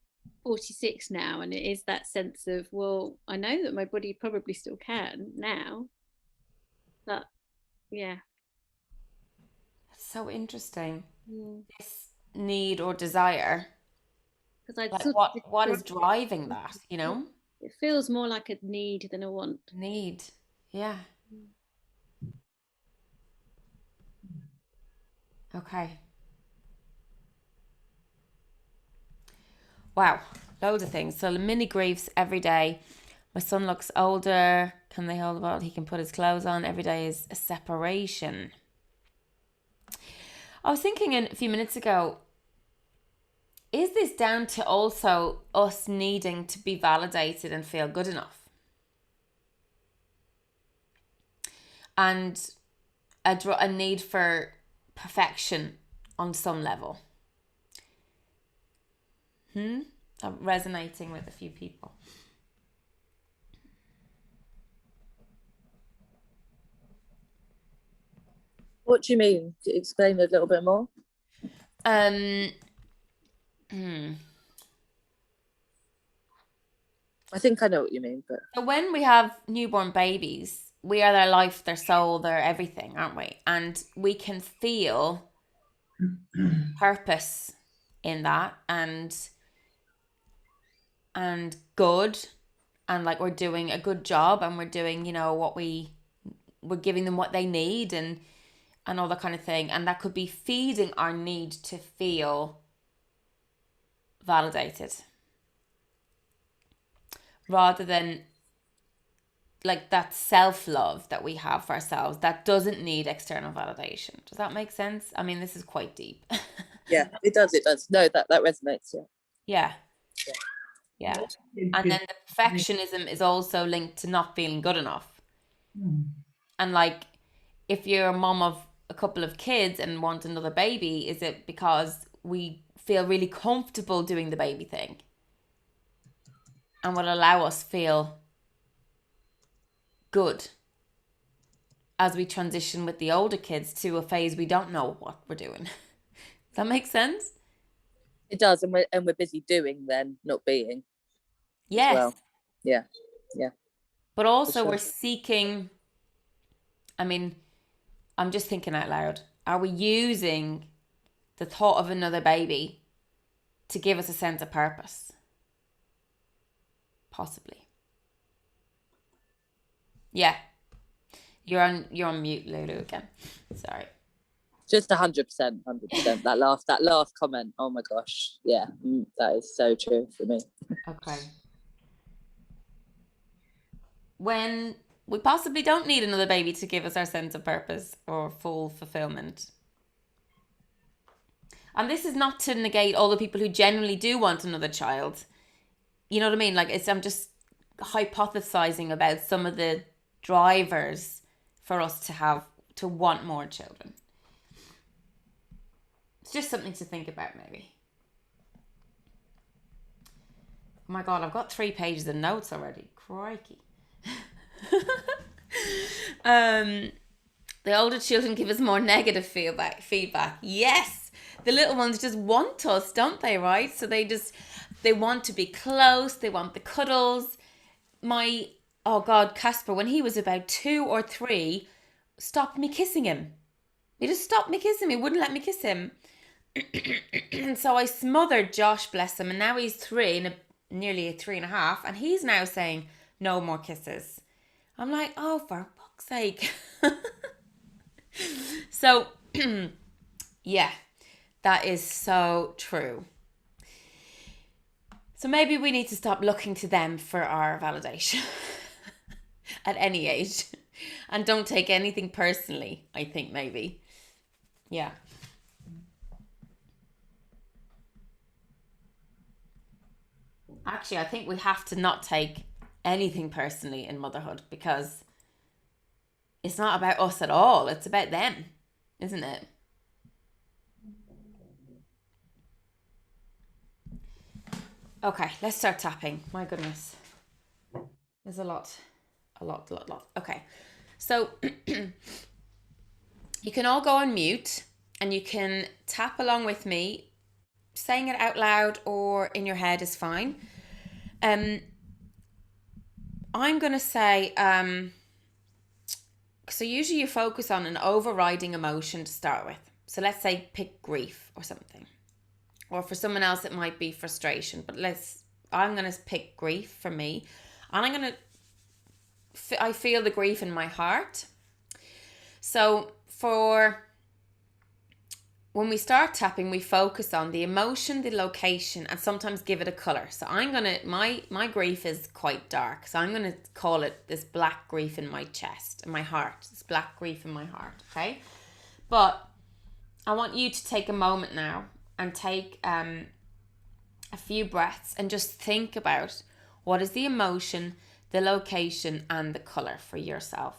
S2: 46 now, and it is that sense of, well, I know that my body probably still can now, but yeah.
S1: That's so interesting. This need or desire.
S2: Because
S1: like what is driving that, you know?
S2: It feels more like a need than a want.
S1: Need. Yeah. Okay. Wow. Loads of things. So mini griefs every day. My son looks older. Can they hold the bottle? He can put his clothes on. Every day is a separation. I was thinking a few minutes ago, is this down to also us needing to be validated and feel good enough? And a need for perfection on some level? I'm resonating with a few people.
S3: What do you mean? Explain a little bit more. I think I know what you mean, but
S1: so when we have newborn babies, we are their life, their soul, their everything, aren't we? And we can feel purpose in that, and good, and like we're doing a good job, and we're doing, you know, what we we're giving them what they need and all that kind of thing. And that could be feeding our need to feel validated rather than like that self-love that we have for ourselves that doesn't need external validation. Does that make sense? I mean, this is quite deep.
S3: Yeah, it does. No, that resonates.
S1: Yeah. And then the perfectionism is also linked to not feeling good enough. And like, if you're a mom of a couple of kids and want another baby, is it because we feel really comfortable doing the baby thing and will allow us feel good as we transition with the older kids to a phase we don't know what we're doing? Does that make sense?
S3: It does, and we're busy doing then, not being.
S1: Yes.
S3: Well. Yeah.
S1: But also
S3: sure.
S1: we're seeking, I mean, I'm just thinking out loud. Are we using the thought of another baby to give us a sense of purpose? Possibly. Yeah. You're on mute, Lulu, again. Sorry.
S3: Just 100%. That last comment. Oh my gosh. Yeah, that is so true for me.
S1: Okay. When we possibly don't need another baby to give us our sense of purpose or full fulfillment. And this is not to negate all the people who genuinely do want another child. You know what I mean? Like, I'm just hypothesizing about some of the drivers for us to want more children. It's just something to think about, maybe. Oh my God, I've got 3 pages of notes already. Crikey. The older children give us more negative feedback. Yes. The little ones just want us, don't they, right? So they want to be close. They want the cuddles. Oh God, Casper, when he was about 2 or 3, stopped me kissing him. He just stopped me kissing him. He wouldn't let me kiss him. And so I smothered Josh, bless him. And now he's 3 and nearly 3.5. And he's now saying, no more kisses. I'm like, oh, for fuck's sake. So, yeah, that is so true. So maybe we need to stop looking to them for our validation at any age. And don't take anything personally, I think, maybe. Yeah. Actually, I think we have to not take anything personally in motherhood, because it's not about us at all. It's about them, isn't it? Okay, let's start tapping. My goodness. There's a lot. Okay, so you can all go on mute and you can tap along with me. Saying it out loud or in your head is fine. I'm going to say, so usually you focus on an overriding emotion to start with. So let's say pick grief or something. Or for someone else it might be frustration. But I'm going to pick grief for me. And I feel the grief in my heart. So when we start tapping, we focus on the emotion, the location, and sometimes give it a color. So my grief is quite dark. So I'm going to call it this black grief in my chest, in my heart. This black grief in my heart, okay? But I want you to take a moment now and take a few breaths and just think about what is the emotion, the location, and the color for yourself.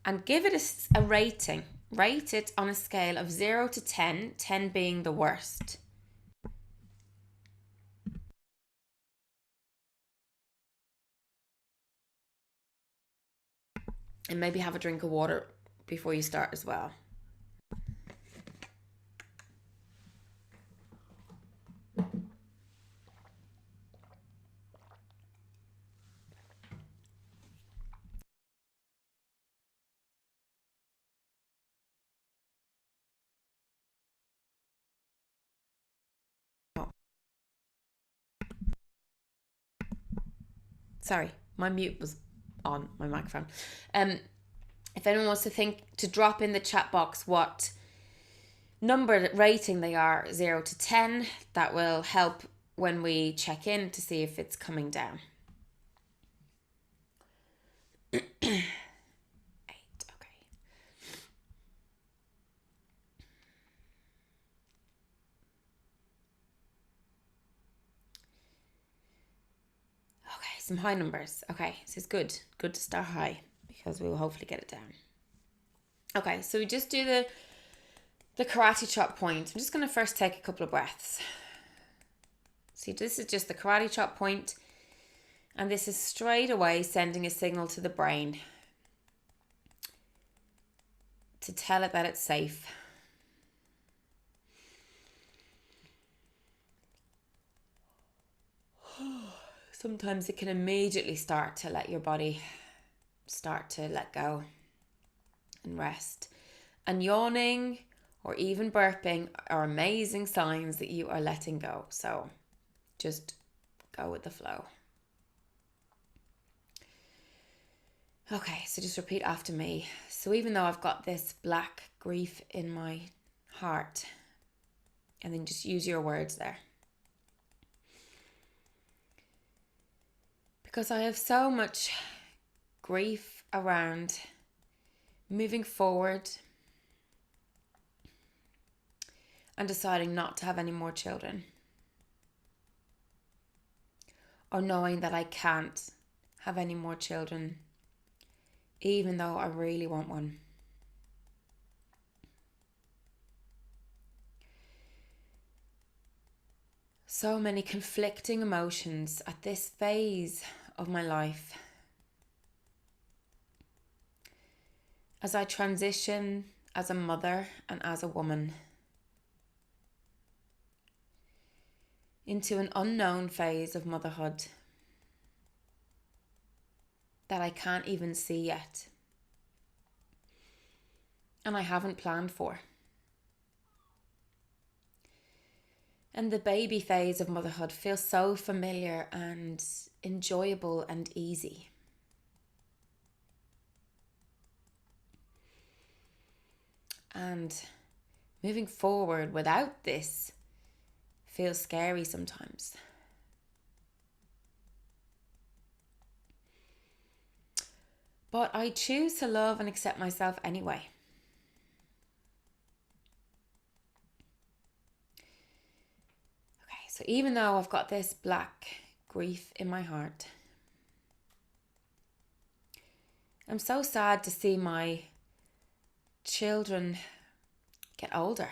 S1: And give it a rating. Rate it on a scale of 0 to 10, 10 being the worst. And maybe have a drink of water before you start as well. Sorry, my mute was on my microphone. If anyone wants to drop in the chat box what number rating they are, 0 to 10, that will help when we check in to see if it's coming down. 8, okay. Okay, some high numbers. Okay, this is good. Good to start high because we will hopefully get it down. Okay, so we just do the karate chop point. I'm just going to first take a couple of breaths. See, this is just the karate chop point, and this is straight away sending a signal to the brain to tell it that it's safe. Sometimes it can immediately start to let your body start to let go and rest. And yawning or even burping are amazing signs that you are letting go. So just go with the flow. Okay, so just repeat after me. So even though I've got this black grief in my heart, and then just use your words there. Because I have so much grief around moving forward and deciding not to have any more children. Or knowing that I can't have any more children, even though I really want one. So many conflicting emotions at this phase of my life. As I transition as a mother and as a woman into an unknown phase of motherhood that I can't even see yet. And I haven't planned for. And the baby phase of motherhood feels so familiar and enjoyable and easy. And moving forward without this feels scary sometimes. But I choose to love and accept myself anyway. So even though I've got this black grief in my heart, I'm so sad to see my children get older.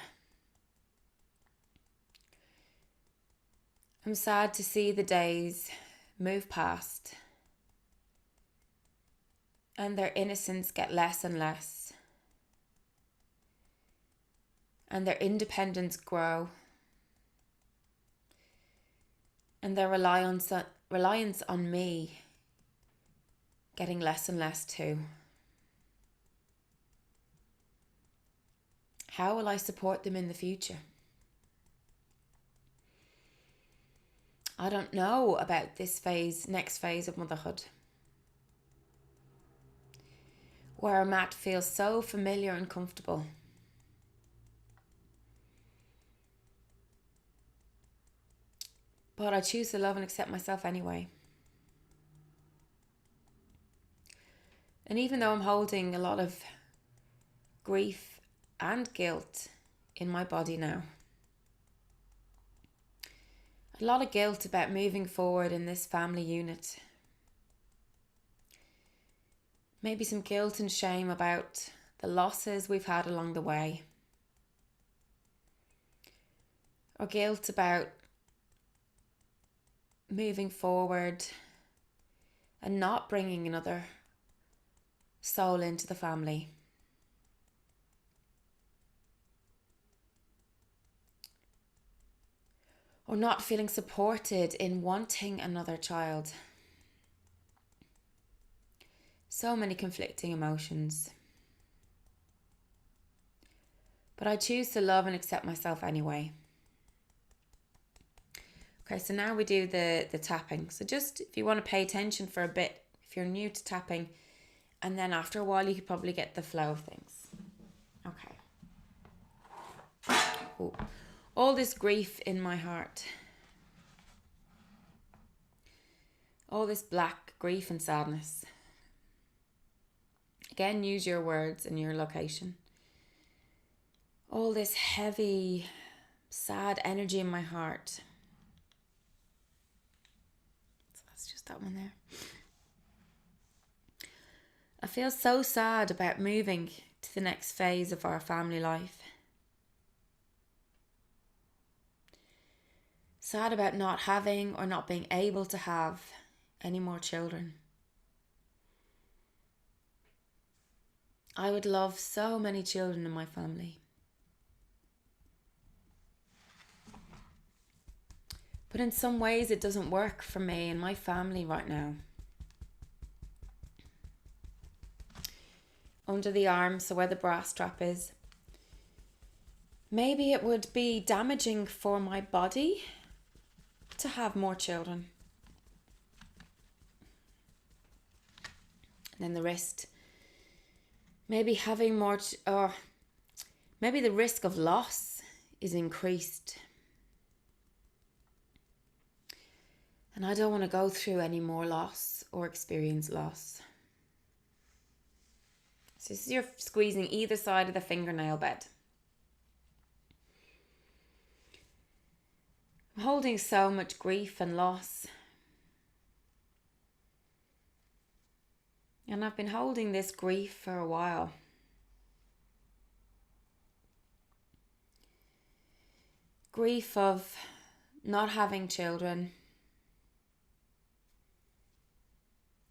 S1: I'm sad to see the days move past and their innocence get less and less, and their independence grow, and their reliance on me getting less and less too. How will I support them in the future? I don't know about this next phase of motherhood, where Matt feels so familiar and comfortable. But I choose to love and accept myself anyway. And even though I'm holding a lot of grief and guilt in my body now, a lot of guilt about moving forward in this family unit. Maybe some guilt and shame about the losses we've had along the way. Or guilt about moving forward and not bringing another soul into the family. Or not feeling supported in wanting another child. So many conflicting emotions. But I choose to love and accept myself anyway. Okay, so now we do the tapping. So just if you want to pay attention for a bit, if you're new to tapping, and then after a while you could probably get the flow of things. Okay. Ooh. All this grief in my heart. All this black grief and sadness. Again, use your words and your location. All this heavy, sad energy in my heart. So that's just that one there. I feel so sad about moving to the next phase of our family life. Sad about not having or not being able to have any more children. I would love so many children in my family. But in some ways it doesn't work for me and my family right now. Under the arm, so where the bra strap is. Maybe it would be damaging for my body to have more children. And then the wrist. Maybe having more, or maybe the risk of loss is increased. And I don't want to go through any more loss or experience loss. So this is you're squeezing either side of the fingernail bed. I'm holding so much grief and loss. And I've been holding this grief for a while. Grief of not having children.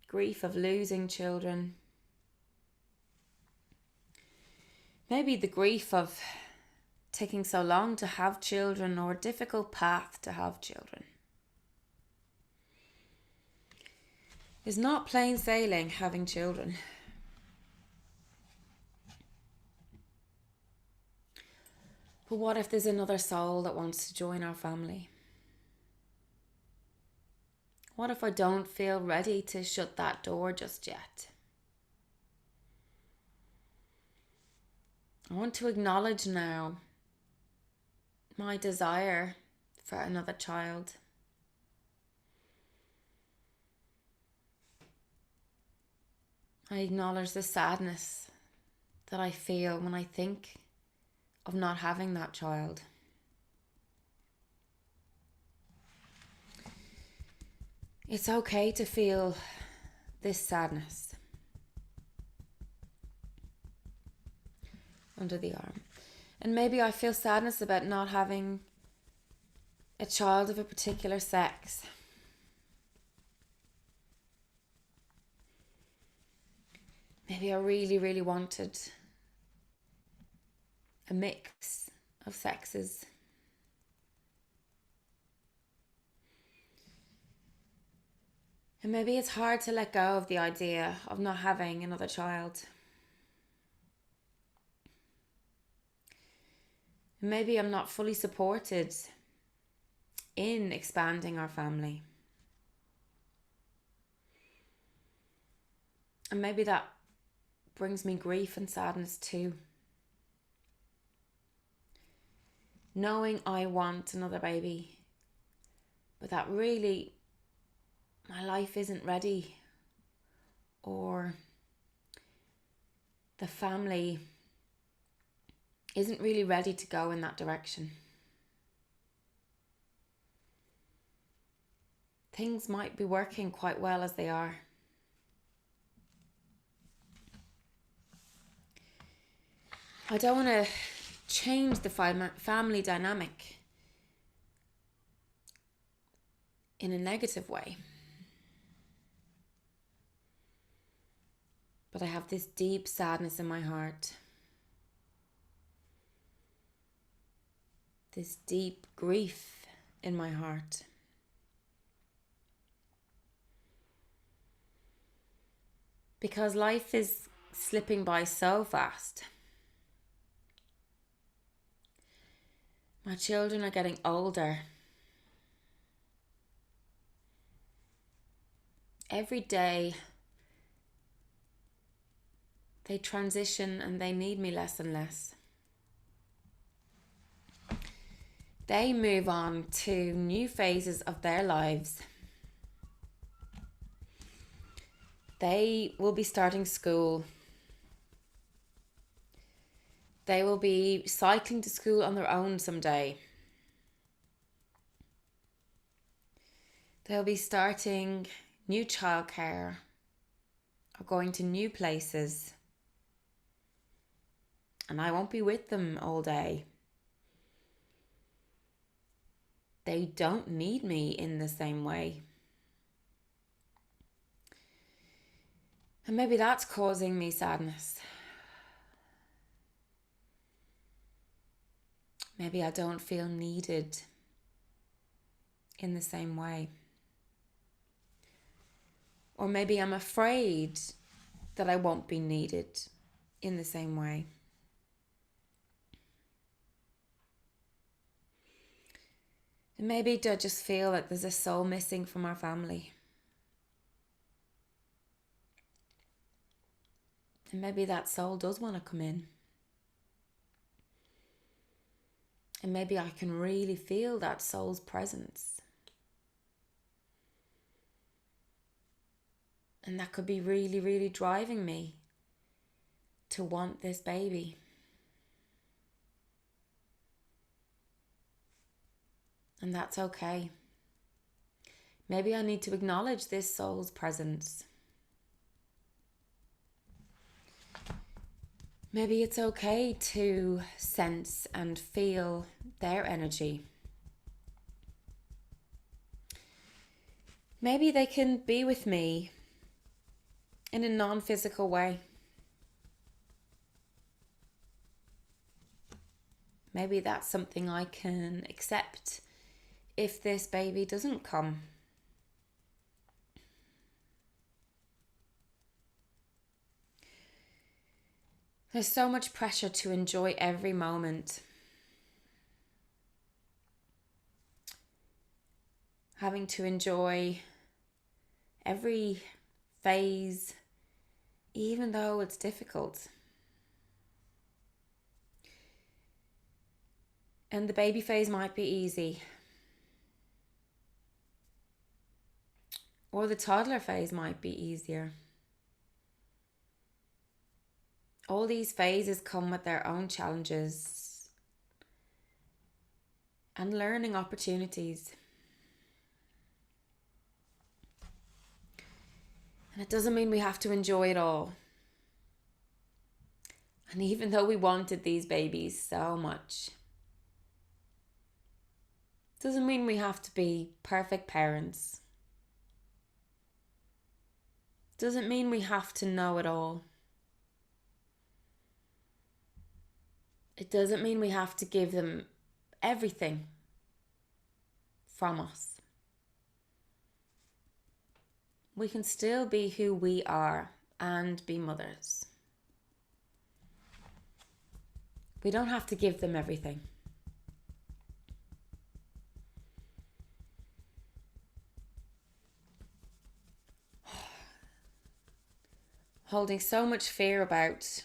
S1: Grief of losing children. Maybe the grief of taking so long to have children or a difficult path to have children. It's not plain sailing having children. But what if there's another soul that wants to join our family? What if I don't feel ready to shut that door just yet? I want to acknowledge now my desire for another child. I acknowledge the sadness that I feel when I think of not having that child. It's okay to feel this sadness. Under the arm. And maybe I feel sadness about not having a child of a particular sex. Maybe I really, really wanted a mix of sexes. And maybe it's hard to let go of the idea of not having another child. Maybe I'm not fully supported in expanding our family. And maybe that brings me grief and sadness too. Knowing I want another baby, but that really my life isn't ready, or the family isn't really ready to go in that direction. Things might be working quite well as they are. I don't want to change the family dynamic in a negative way. But I have this deep sadness in my heart. This deep grief in my heart. Because life is slipping by so fast. My children are getting older. every day they transition and they need me less and less. They move on to new phases of their lives. They will be starting school. They will be cycling to school on their own someday. They'll be starting new childcare or going to new places. And I won't be with them all day. They don't need me in the same way. And maybe that's causing me sadness. Maybe I don't feel needed in the same way. Or maybe I'm afraid that I won't be needed in the same way. And maybe I just feel that there's a soul missing from our family. And maybe that soul does want to come in. And maybe I can really feel that soul's presence. And that could be really, really driving me to want this baby. And that's okay. Maybe I need to acknowledge this soul's presence. Maybe it's okay to sense and feel their energy. Maybe they can be with me in a non-physical way. Maybe that's something I can accept if this baby doesn't come. There's so much pressure to enjoy every moment. Having to enjoy every phase, even though it's difficult. And the baby phase might be easy. Or the toddler phase might be easier. All these phases come with their own challenges and learning opportunities. And it doesn't mean we have to enjoy it all. And even though we wanted these babies so much, doesn't mean we have to be perfect parents. Doesn't mean we have to know it all. It doesn't mean we have to give them everything from us. We can still be who we are and be mothers. We don't have to give them everything. Holding so much fear about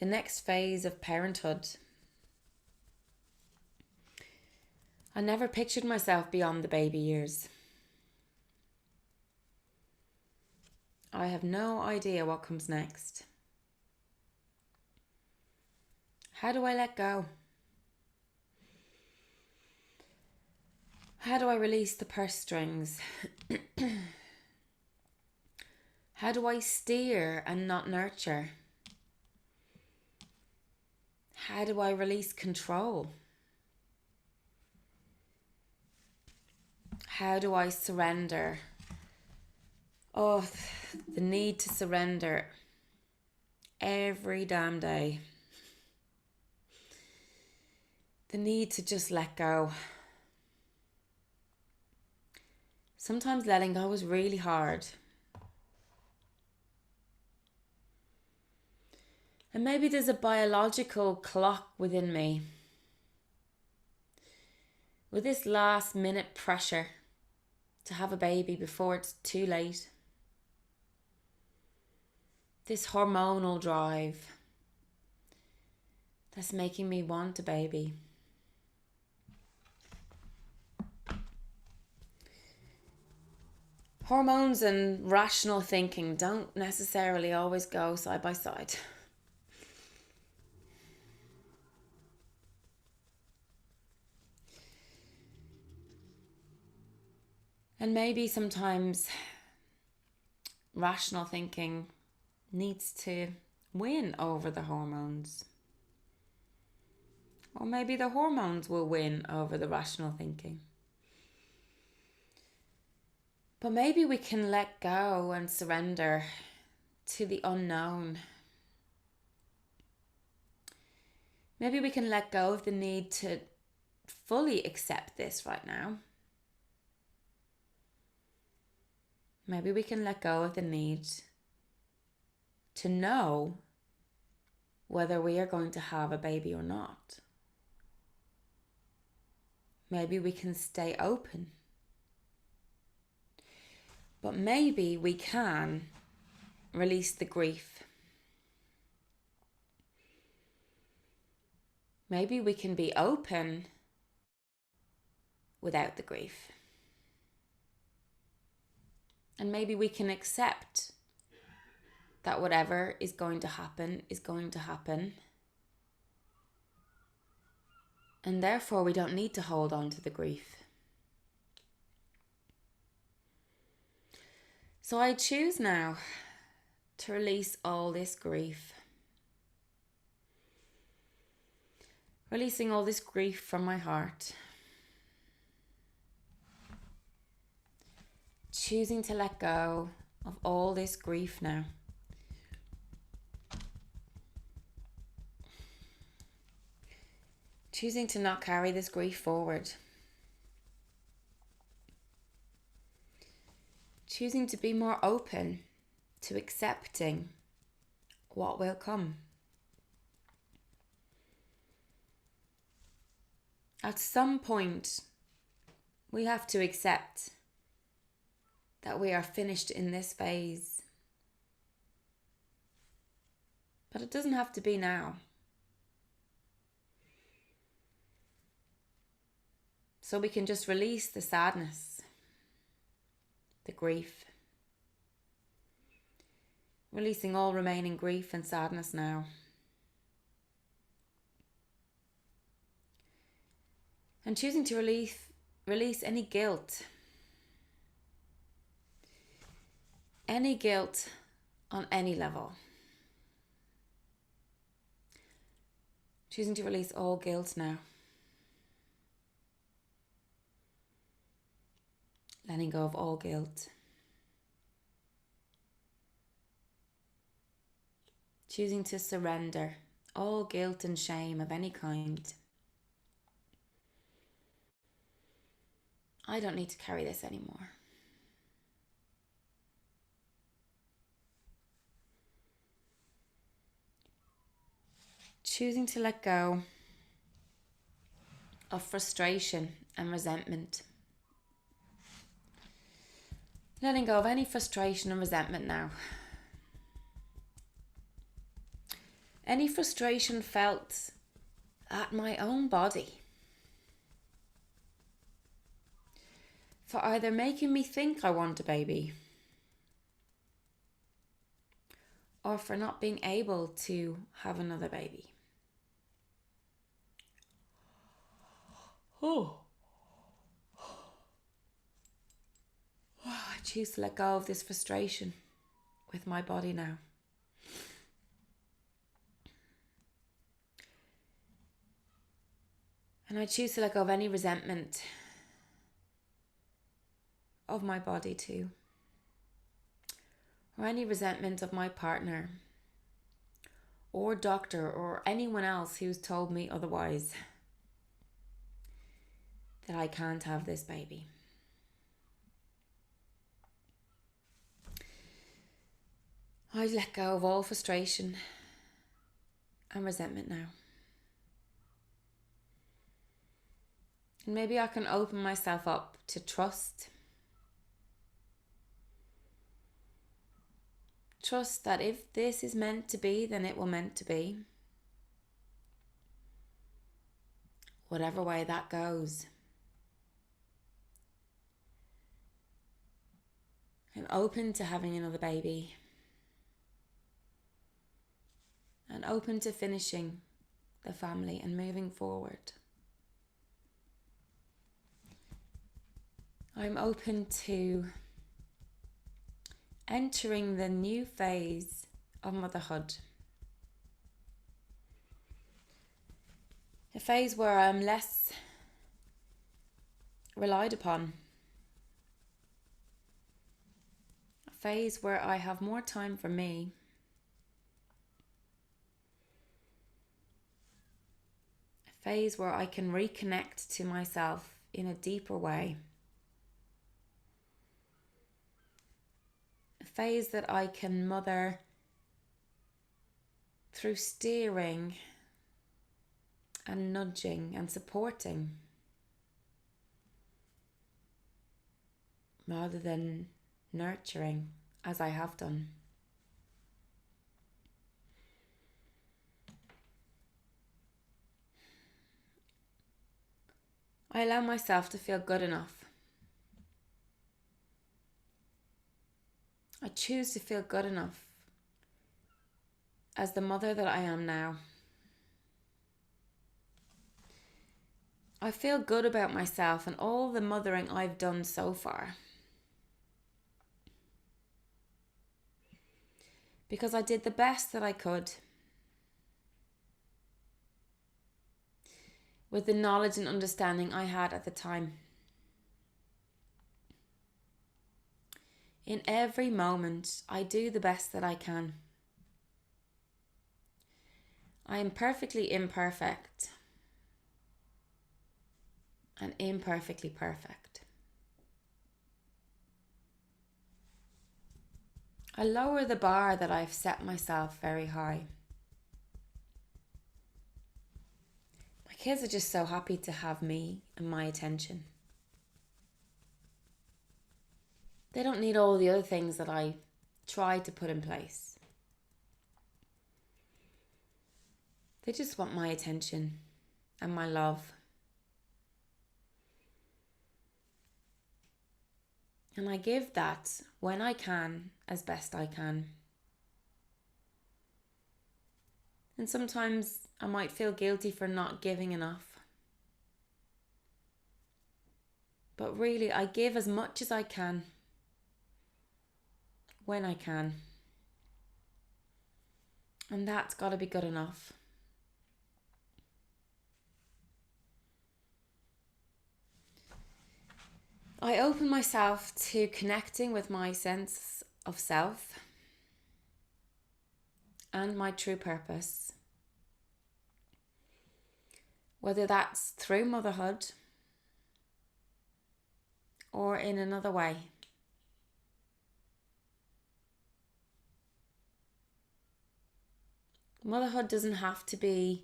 S1: the next phase of parenthood. I never pictured myself beyond the baby years. I have no idea what comes next. How do I let go? How do I release the purse strings? How do I steer and not nurture? How do I release control? How do I surrender? Oh, the need to surrender every damn day. The need to just let go. Sometimes letting go is really hard. And maybe there's a biological clock within me with this last minute pressure to have a baby before it's too late. this hormonal drive that's making me want a baby. Hormones and rational thinking don't necessarily always go side by side. And maybe sometimes rational thinking needs to win over the hormones. Or maybe the hormones will win over the rational thinking. But maybe we can let go and surrender to the unknown. Maybe we can let go of the need to fully accept this right now. Maybe we can let go of the need to know whether we are going to have a baby or not. Maybe we can stay open. But maybe we can release the grief. Maybe we can be open without the grief. And maybe we can accept that whatever is going to happen is going to happen. And therefore we don't need to hold on to the grief. So I choose now to release all this grief. Releasing all this grief from my heart. Choosing to let go of all this grief now. Choosing to not carry this grief forward. Choosing to be more open to accepting what will come. At some point, we have to accept that we are finished in this phase. But it doesn't have to be now. So we can just release the sadness, the grief. Releasing all remaining grief and sadness now. And choosing to release any guilt. Any guilt on any level. Choosing to release all guilt now. Letting go of all guilt. Choosing to surrender all guilt and shame of any kind. I don't need to carry this anymore. Choosing to let go of frustration and resentment. Letting go of any frustration and resentment now. Any frustration felt at my own body for either making me think I want a baby or for not being able to have another baby. I choose to let go of this frustration with my body now. And I choose to let go of any resentment of my body too. Or any resentment of my partner or doctor or anyone else who's told me otherwise that I can't have this baby. I let go of all frustration and resentment now. And maybe I can open myself up to trust. trust that if this is meant to be, then it will meant to be. Whatever way that goes. I'm open to having another baby. And open to finishing the family and moving forward. I'm open to entering the new phase of motherhood. A phase where I'm less relied upon. A phase where I have more time for me. A phase where I can reconnect to myself in a deeper way. A phase that I can mother through steering and nudging and supporting, rather than nurturing as I have done. I allow myself to feel good enough. I choose to feel good enough as the mother that I am now. I feel good about myself and all the mothering I've done so far. Because I did the best that I could with the knowledge and understanding I had at the time. In every moment, I do the best that I can. I am perfectly imperfect and imperfectly perfect. I lower the bar that I've set myself very high. My kids are just so happy to have me and my attention. They don't need all the other things that I tried to put in place. They just want my attention and my love. And I give that when I can, as best I can. And sometimes I might feel guilty for not giving enough. But really, I give as much as I can, when I can. And that's got to be good enough. I open myself to connecting with my sense of self and my true purpose. Whether that's through motherhood or in another way. Motherhood doesn't have to be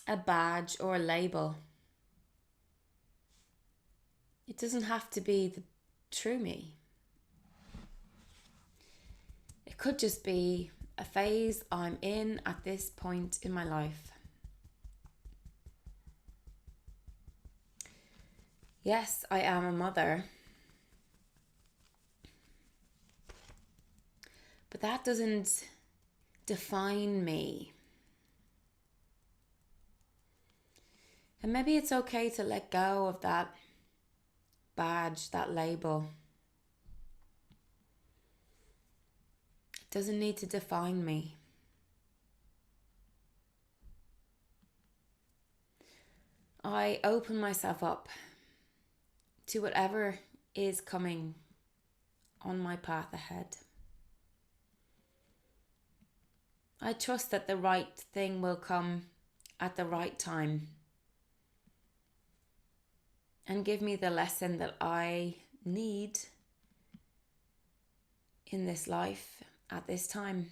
S1: a badge or a label. It doesn't have to be the true me. It could just be a phase I'm in at this point in my life. Yes, I am a mother. But that doesn't define me. And maybe it's okay to let go of that badge, that label. It doesn't need to define me. I open myself up to whatever is coming on my path ahead. I trust that the right thing will come at the right time and give me the lesson that I need in this life at this time.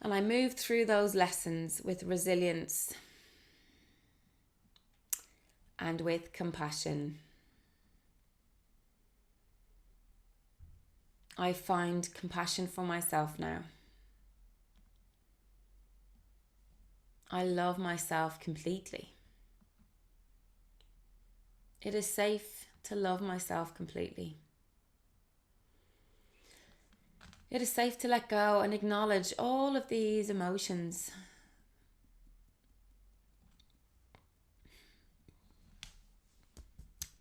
S1: And I move through those lessons with resilience and with compassion. I find compassion for myself now. I love myself completely. It is safe to love myself completely. It is safe to let go and acknowledge all of these emotions.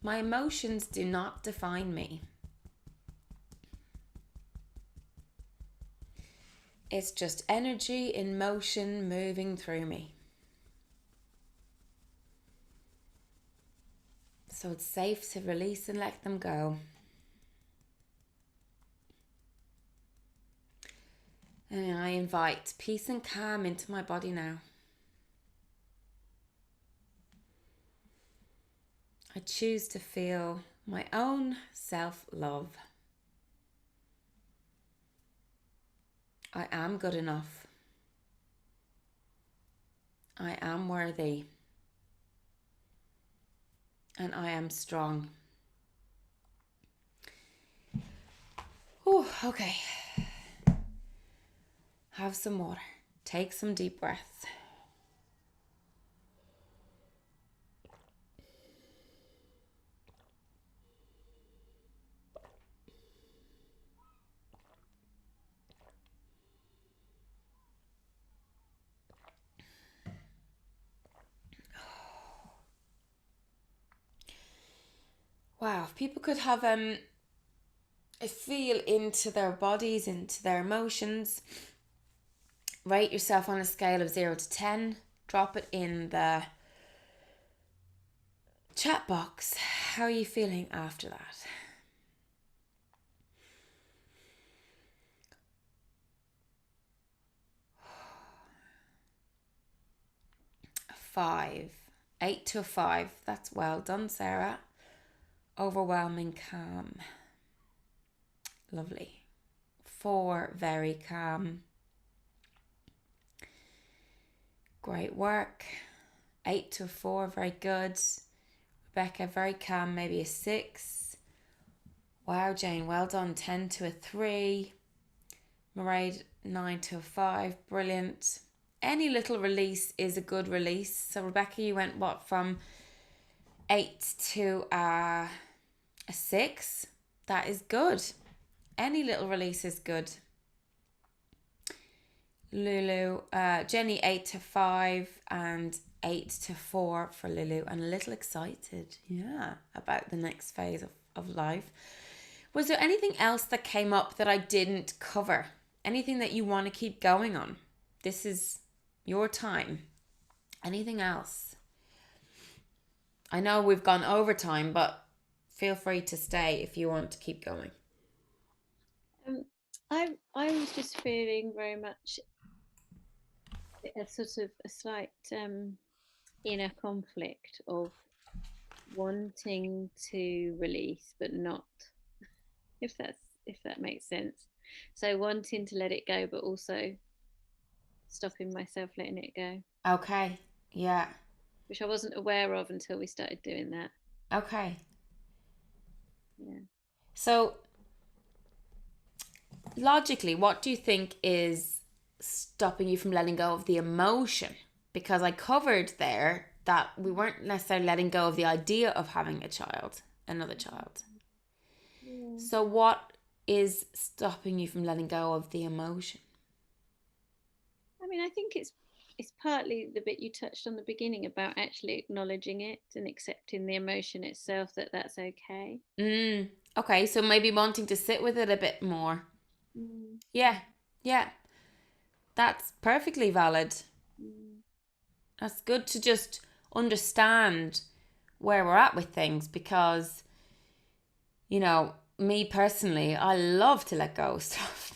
S1: My emotions do not define me. It's just energy in motion moving through me. So it's safe to release and let them go. And I invite peace and calm into my body now. I choose to feel my own self-love. I am good enough. I am worthy. And I am strong. Oh, okay. Have some water. Take some deep breaths. Wow, if people could have a feel into their bodies, into their emotions, rate yourself on a scale of 0 to 10, drop it in the chat box. How are you feeling after that? A 5. 8 to a 5. That's well done, Sarah. Overwhelming calm. Lovely. 4, very calm. Great work. 8 to a 4, very good. Rebecca, very calm, maybe a 6. Wow, Jane, well done. 10 to a 3. Mairead, 9 to a 5, brilliant. Any little release is a good release. So Rebecca, you went what, from 8 to a 6? That is good. Any little release is good. Lulu, Jenny, 8 to 5 and 8 to 4 for Lulu, and a little excited, about the next phase of life. Was there anything else that came up that I didn't cover? Anything that you want to keep going on? This is your time. Anything else? I know we've gone over time, but feel free to stay if you want to keep going.
S2: I was just feeling very much a sort of a slight inner conflict of wanting to release but not, if that makes sense. So wanting to let it go but also stopping myself letting it go.
S1: Okay. Yeah.
S2: Which I wasn't aware of until we started doing that.
S1: Okay.
S2: Yeah.
S1: So logically, what do you think is stopping you from letting go of the emotion? Because I covered there that we weren't necessarily letting go of the idea of having another child.
S2: Yeah.
S1: So what is stopping you from letting go of the emotion?
S2: I mean, I think it's partly the bit you touched on the beginning about actually acknowledging it and accepting the emotion itself, that's okay.
S1: Okay, so maybe wanting to sit with it a bit more. Yeah. That's perfectly valid. That's good to just understand where we're at with things, because, me personally, I love to let go of stuff.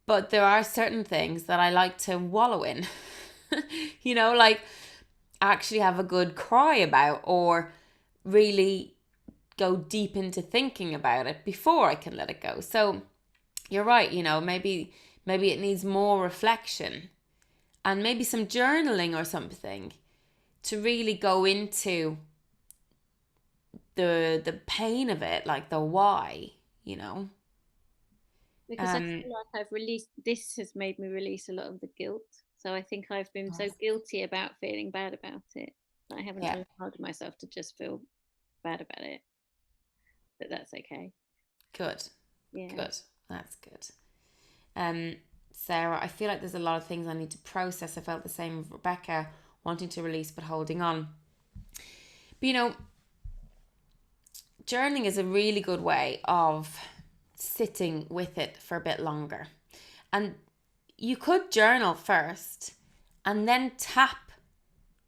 S1: But there are certain things that I like to wallow in. Like actually have a good cry about, or really go deep into thinking about it before I can let it go. So you're right, maybe it needs more reflection and maybe some journaling or something to really go into the pain of it, like the why,
S2: because I feel like I've released, this has made me release a lot of the guilt. So I think I've been so guilty about feeling bad about it that I haven't allowed myself to just feel bad about it. But that's okay.
S1: Good.
S2: Yeah.
S1: Good. That's good. Sarah, I feel like there's a lot of things I need to process. I felt the same with Rebecca, wanting to release but holding on. But you know, journaling is a really good way of sitting with it for a bit longer. And you could journal first and then tap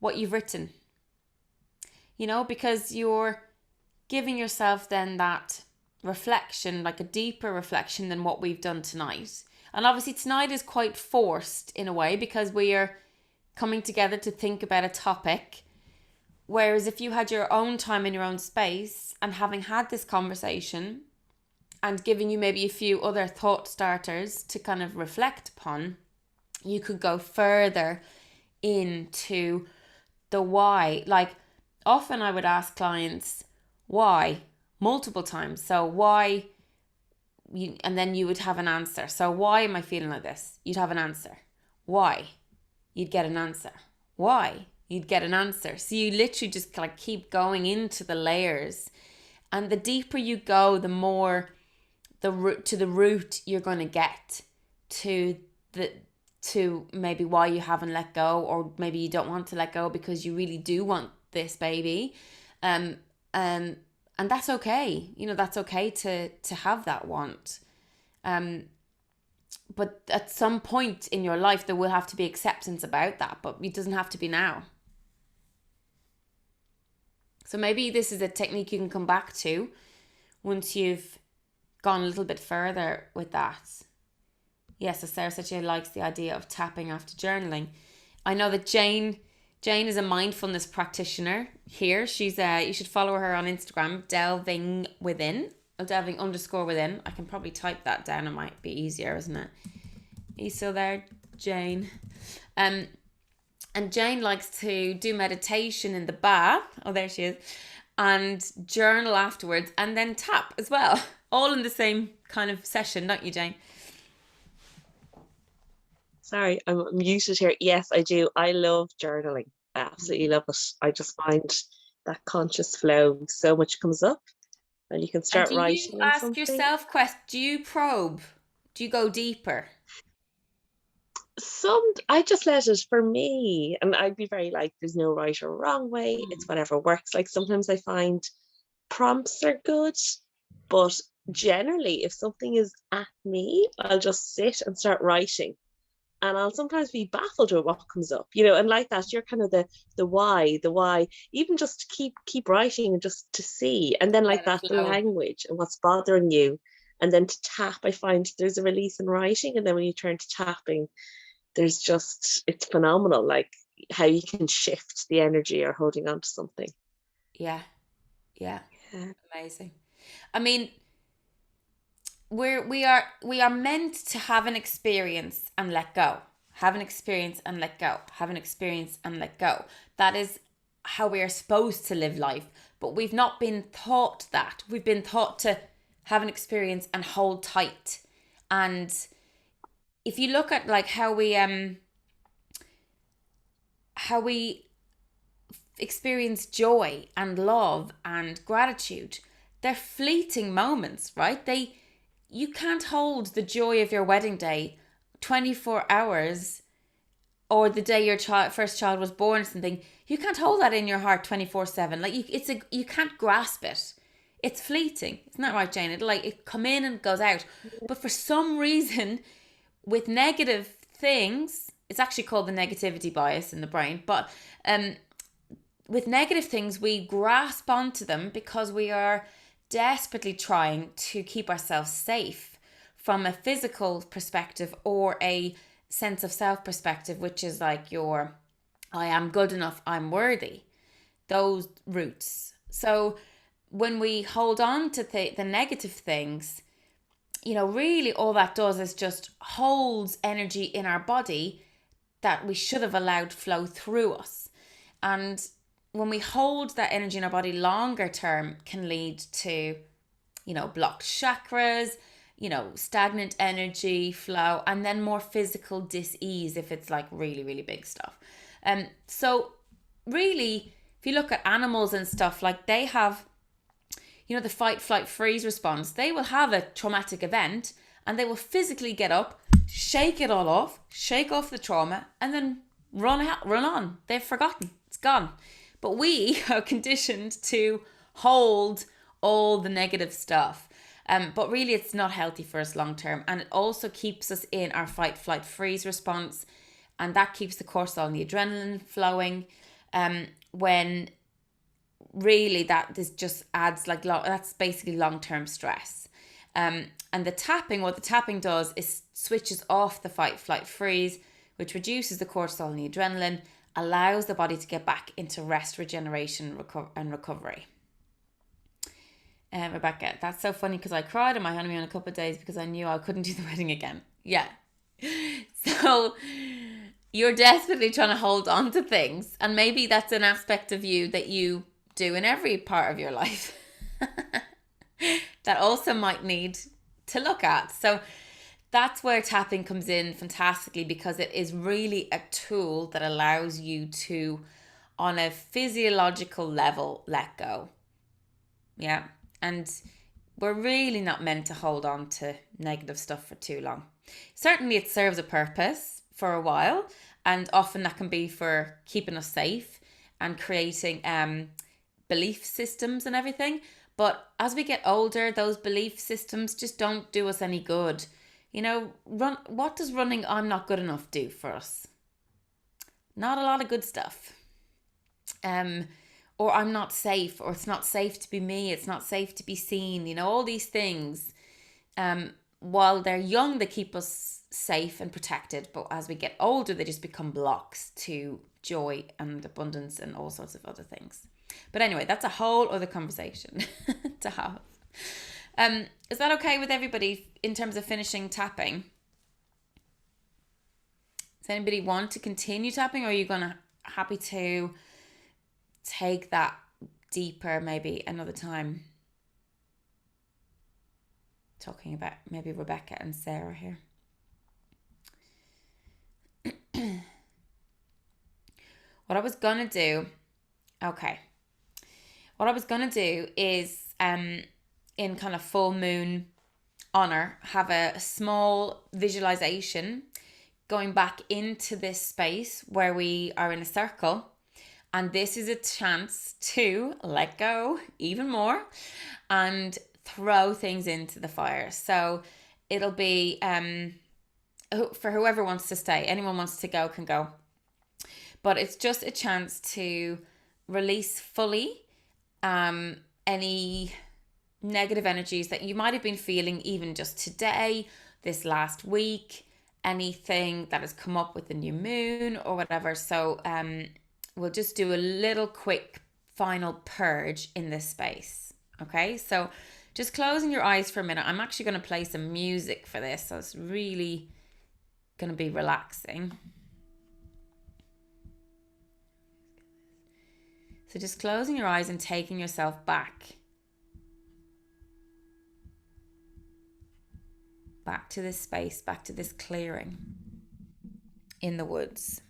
S1: what you've written, you know, because you're giving yourself then that reflection, like a deeper reflection than what we've done tonight. And obviously tonight is quite forced in a way because we are coming together to think about a topic. Whereas if you had your own time in your own space and having had this conversation and giving you maybe a few other thought starters to kind of reflect upon, you could go further into the why. Like often I would ask clients why multiple times. So why and then you would have an answer. So why am I feeling like this? You'd have an answer. Why? You'd get an answer. Why? You'd get an answer. So you literally just like keep going into the layers, and the deeper you go, the more the root you're going to get to maybe why you haven't let go, or maybe you don't want to let go because you really do want this baby. And that's okay. You know, that's okay to have that want. But at some point in your life, there will have to be acceptance about that, but it doesn't have to be now. So maybe this is a technique you can come back to once you've gone a little bit further with that. Yes, so Sarah said she likes the idea of tapping after journaling. I know that Jane is a mindfulness practitioner here. She's you should follow her on Instagram, delving within. Delving_within. I can probably type that down. It might be easier, isn't it? Are you still there, Jane? And Jane likes to do meditation in the bath. Oh, there she is. And journal afterwards and then tap as well. All in the same kind of session, don't you, Jane?
S5: Sorry, I'm muted here. Yes, I do. I love journaling. I absolutely love it. I just find that conscious flow, so much comes up and you can start writing.
S1: Do you ask yourself questions? Do you probe? Do you go deeper?
S5: I just let it, for me, and I'd be very like, there's no right or wrong way. It's whatever works. Like sometimes I find prompts are good, but generally if something is at me, I'll just sit and start writing. And I'll sometimes be baffled with what comes up, you know, and like that, you're kind of the why, even just to keep writing and just to see. And then like that, the language and what's bothering you. And then to tap, I find there's a release in writing. And then when you turn to tapping, there's just, it's phenomenal, like how you can shift the energy or holding on to something.
S1: Yeah. Amazing. I mean, we are meant to have an experience and let go. Have an experience and let go. Have an experience and let go. That is how we are supposed to live life. But we've not been taught that. We've been taught to have an experience and hold tight. And if you look at like how we experience joy and love and gratitude, they're fleeting moments, right? You can't hold the joy of your wedding day 24 hours, or the day your first child was born or something. You can't hold that in your heart 24/7. Like you can't grasp it. It's fleeting. Isn't that right, Jane? It come in and goes out. But for some reason, with negative things, it's actually called the negativity bias in the brain, but with negative things, we grasp onto them because we are desperately trying to keep ourselves safe from a physical perspective or a sense of self perspective, which is like I am good enough, I'm worthy, those roots. So when we hold on to the negative things, you know, really all that does is just holds energy in our body that we should have allowed flow through us. And when we hold that energy in our body longer term, can lead to, you know, blocked chakras, stagnant energy flow, and then more physical dis-ease if it's like really, really big stuff. So really, if you look at animals and stuff, like they have, the fight, flight, freeze response, they will have a traumatic event and they will physically get up, shake it all off, shake off the trauma, and then run on. They've forgotten. It's gone. But we are conditioned to hold all the negative stuff. But really, it's not healthy for us long term. And it also keeps us in our fight, flight, freeze response. And that keeps the cortisol and the adrenaline flowing. When really this just adds that's basically long-term stress. And what the tapping does is switches off the fight, flight, freeze, which reduces the cortisol and the adrenaline, allows the body to get back into rest, regeneration, and recovery. Rebecca, that's so funny because I cried on my honeymoon a couple of days because I knew I couldn't do the wedding again. Yeah. So you're desperately trying to hold on to things, and maybe that's an aspect of you that you do in every part of your life that also might need to look at. So that's where tapping comes in fantastically, because it is really a tool that allows you to, on a physiological level, let go. Yeah. And we're really not meant to hold on to negative stuff for too long. Certainly it serves a purpose for a while, and often that can be for keeping us safe and creating belief systems and everything. But as we get older, those belief systems just don't do us any good. What does running "I'm not good enough" do for us? Not a lot of good stuff. Or I'm not safe, or it's not safe to be me, it's not safe to be seen, all these things. While they're young, they keep us safe and protected, but as we get older, they just become blocks to joy and abundance and all sorts of other things. But anyway, that's a whole other conversation to have. Is that okay with everybody in terms of finishing tapping? Does anybody want to continue tapping, or are you happy to take that deeper maybe another time? Talking about maybe Rebecca and Sarah here. What I was gonna do is in kind of full moon honor, have a small visualization going back into this space where we are in a circle. And this is a chance to let go even more and throw things into the fire. So it'll be for whoever wants to stay. Anyone wants to go can go. But it's just a chance to release fully any negative energies that you might have been feeling even just today, this last week, anything that has come up with the new moon or whatever. So we'll just do a little quick final purge in this space. Okay, so just closing your eyes for a minute. I'm actually going to play some music for this, so it's really going to be relaxing. So just closing your eyes and taking yourself back to this space, back to this clearing in the woods.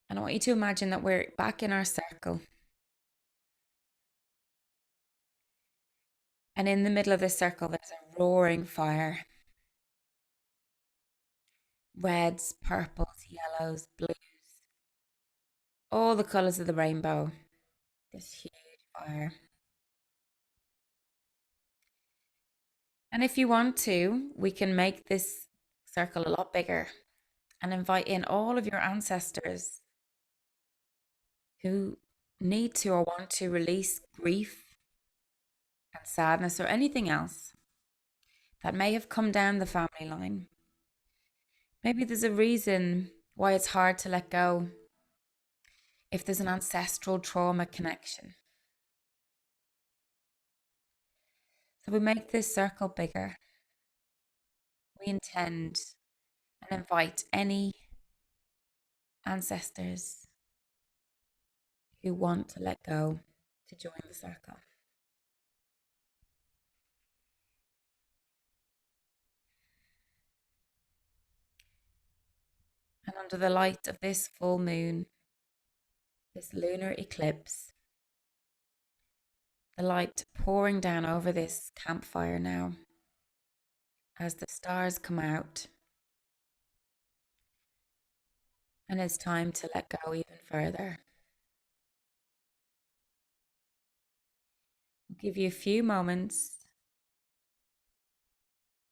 S1: And I want you to imagine that we're back in our circle. And in the middle of this circle, there's a roaring fire. Reds, purples, yellows, blues. All the colours of the rainbow. This huge fire. And if you want to, we can make this circle a lot bigger and invite in all of your ancestors who need to or want to release grief and sadness or anything else that may have come down the family line. Maybe there's a reason why it's hard to let go. If there's an ancestral trauma connection. So we make this circle bigger. We intend and invite any ancestors who want to let go to join the circle. And under the light of this full moon, this lunar eclipse, the light pouring down over this campfire now, as the stars come out, and it's time to let go even further. I'll give you a few moments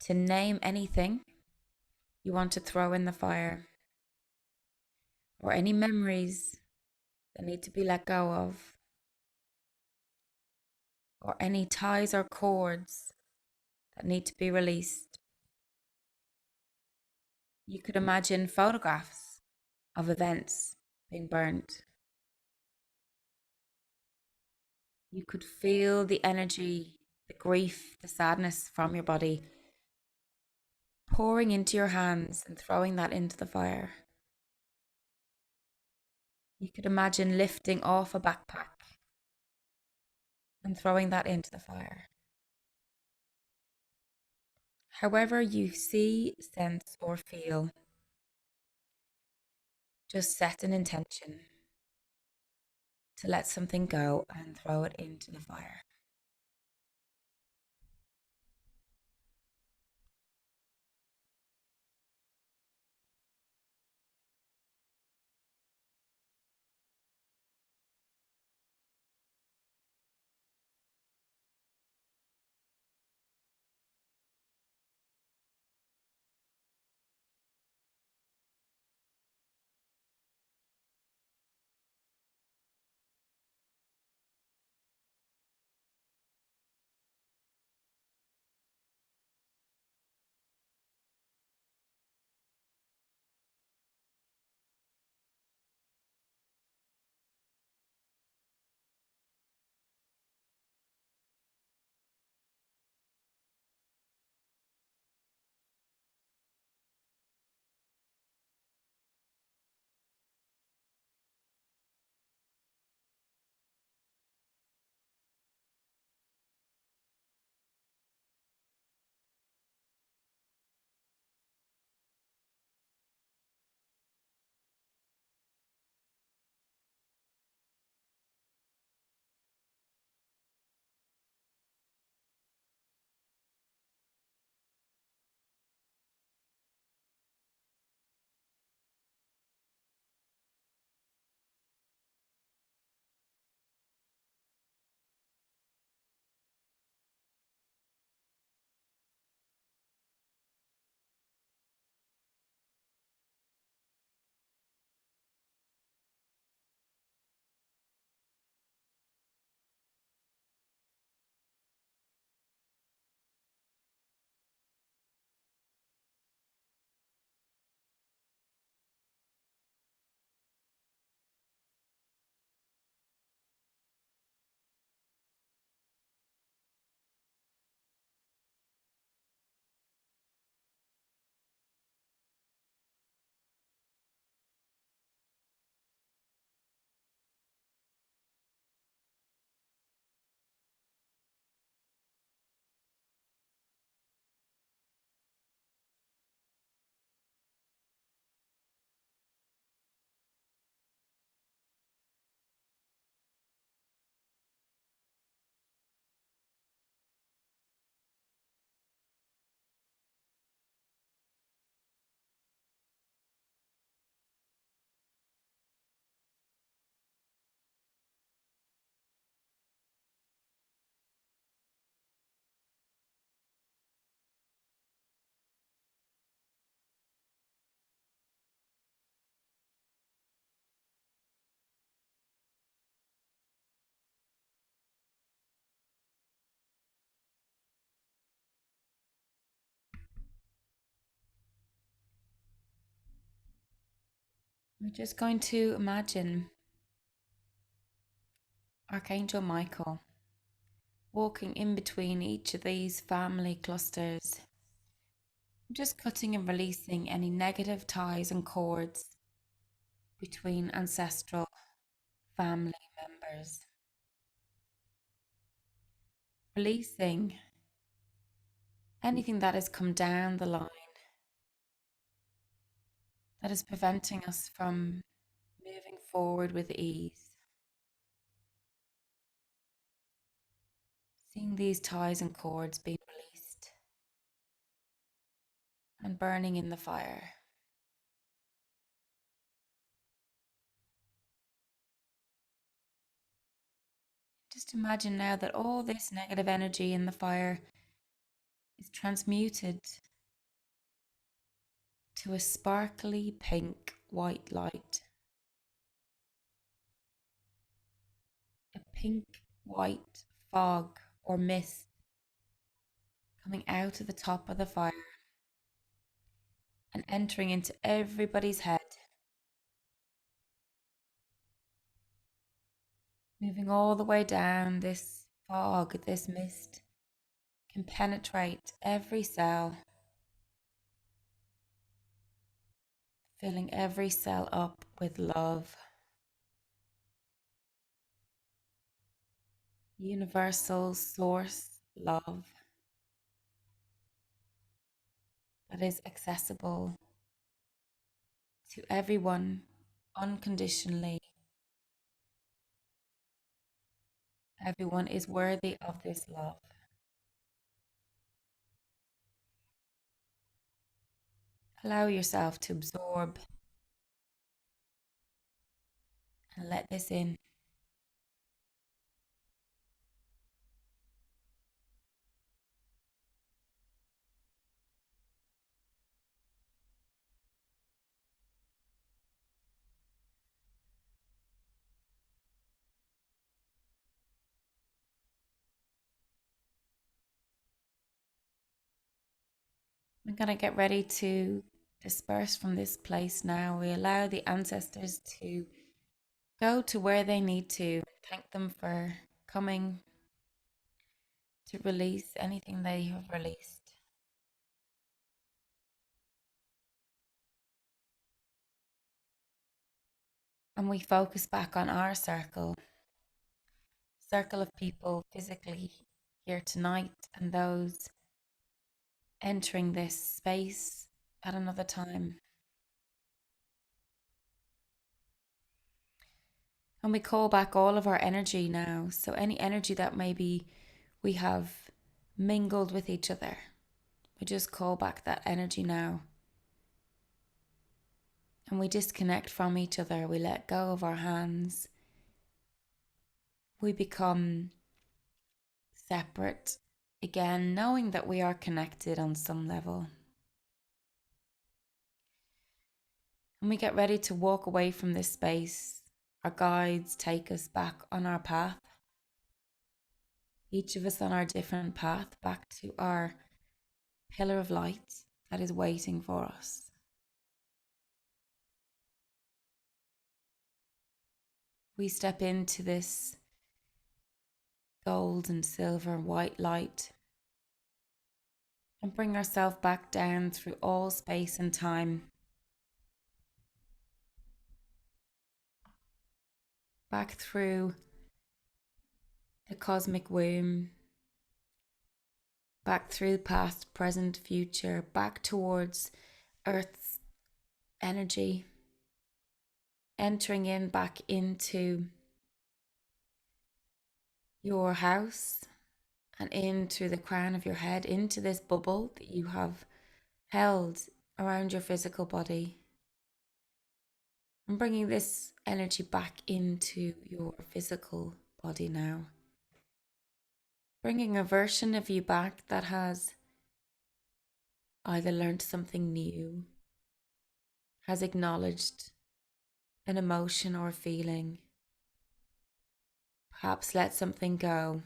S1: to name anything you want to throw in the fire, or any memories that need to be let go of, or any ties or cords that need to be released. You could imagine photographs of events being burnt. You could feel the energy, the grief, the sadness from your body pouring into your hands and throwing that into the fire. You could imagine lifting off a backpack and throwing that into the fire. However you see, sense, or feel, just set an intention to let something go and throw it into the fire. We're just going to imagine Archangel Michael walking in between each of these family clusters, just cutting and releasing any negative ties and cords between ancestral family members. Releasing anything that has come down the line that is preventing us from moving forward with ease. Seeing these ties and cords being released and burning in the fire. Just imagine now that all this negative energy in the fire is transmuted to a sparkly pink white light. A pink white fog or mist coming out of the top of the fire and entering into everybody's head. Moving all the way down, this fog, this mist can penetrate every cell, filling every cell up with love. Universal source love that is accessible to everyone unconditionally. Everyone is worthy of this love. Allow yourself to absorb and let this in. We're going to get ready to disperse from this place now. We allow the ancestors to go to where they need to. Thank them for coming to release anything they have released. And we focus back on our circle of people physically here tonight and those entering this space at another time. And we call back all of our energy now. So any energy that maybe we have mingled with each other, we just call back that energy now. And we disconnect from each other. We let go of our hands. We become separate again, knowing that we are connected on some level. And we get ready to walk away from this space. Our guides take us back on our path. Each of us on our different path back to our pillar of light that is waiting for us. We step into this gold and silver and white light and bring ourselves back down through all space and time. Back through the cosmic womb, back through past, present, future, back towards Earth's energy, entering in back into your house and in through the crown of your head, into this bubble that you have held around your physical body. And bringing this energy back into your physical body now. Bringing a version of you back that has either learned something new, has acknowledged an emotion or a feeling, perhaps let something go.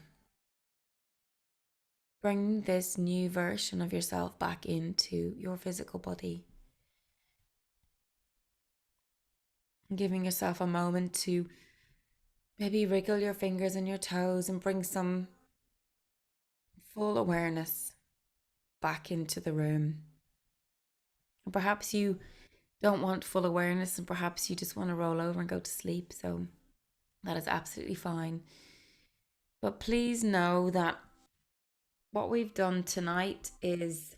S1: Bring this new version of yourself back into your physical body. And giving yourself a moment to maybe wriggle your fingers and your toes and bring some full awareness back into the room. And perhaps you don't want full awareness and perhaps you just want to roll over and go to sleep. So that is absolutely fine. But please know that what we've done tonight is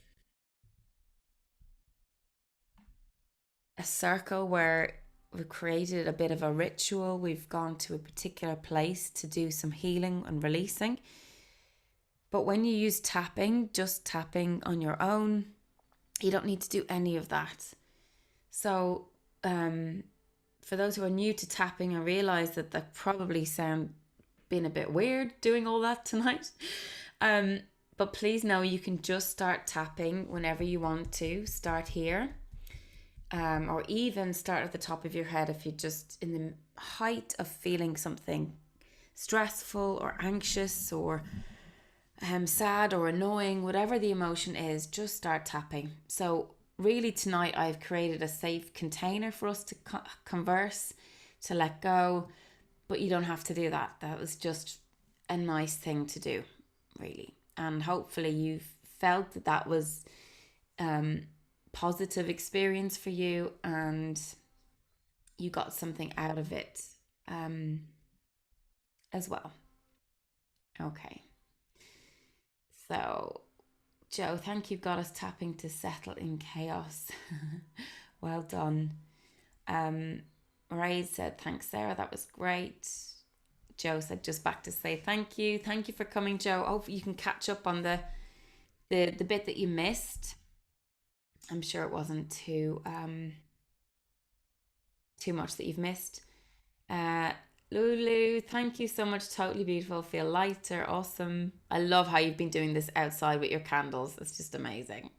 S1: a circle where we've created a bit of a ritual. We've gone to a particular place to do some healing and releasing. But when you use tapping, just tapping on your own, you don't need to do any of that. So, for those who are new to tapping, I realize that probably sound being a bit weird doing all that tonight. But please know you can just start tapping whenever you want to. Start here, or even start at the top of your head if you're just in the height of feeling something stressful or anxious or sad or annoying, whatever the emotion is, just start tapping. So really tonight I've created a safe container for us to converse, to let go, but you don't have to do that. That was just a nice thing to do, really. And hopefully you've felt that that was positive experience for you and you got something out of it as well. Okay. So, Joe, thank you. Got us tapping to settle in chaos. Well done. Ray said, thanks, Sarah. That was great. Joe said, just back to say thank you. Thank you for coming, Joe. Hopefully you can catch up on the bit that you missed. I'm sure it wasn't too much that you've missed. Lulu, thank you so much. Totally beautiful. Feel lighter. Awesome. I love how you've been doing this outside with your candles. It's just amazing.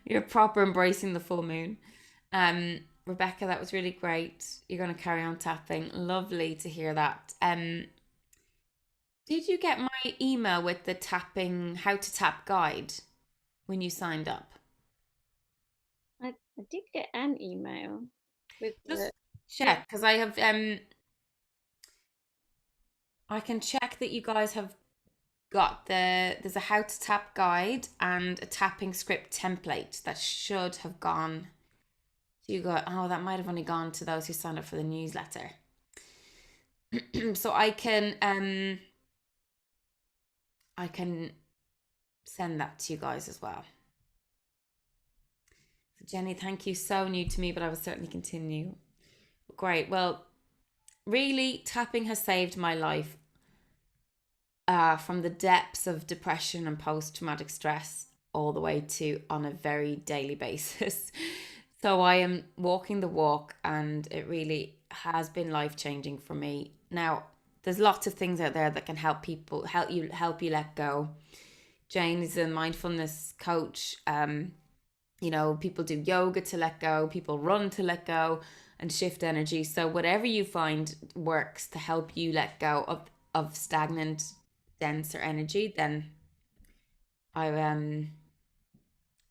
S1: You're proper embracing the full moon. Rebecca, that was really great. You're going to carry on tapping. Lovely to hear that. Did you get my email with the tapping, how to tap guide when you signed up?
S2: I did get an email with
S1: Just check, because I have I can check that you guys have got there's a how to tap guide and a tapping script template that should have gone to you guys. Oh, that might have only gone to those who signed up for the newsletter. So I can send that to you guys as well. So Jenny, thank you. So new to me, but I will certainly continue. Great. Well, really, tapping has saved my life from the depths of depression and post-traumatic stress all the way to on a very daily basis. So I am walking the walk and it really has been life-changing for me. Now, there's lots of things out there that can help people, help you let go. Jane is a mindfulness coach. People do yoga to let go, people run to let go and shift energy. So whatever you find works to help you let go of stagnant, denser energy, then then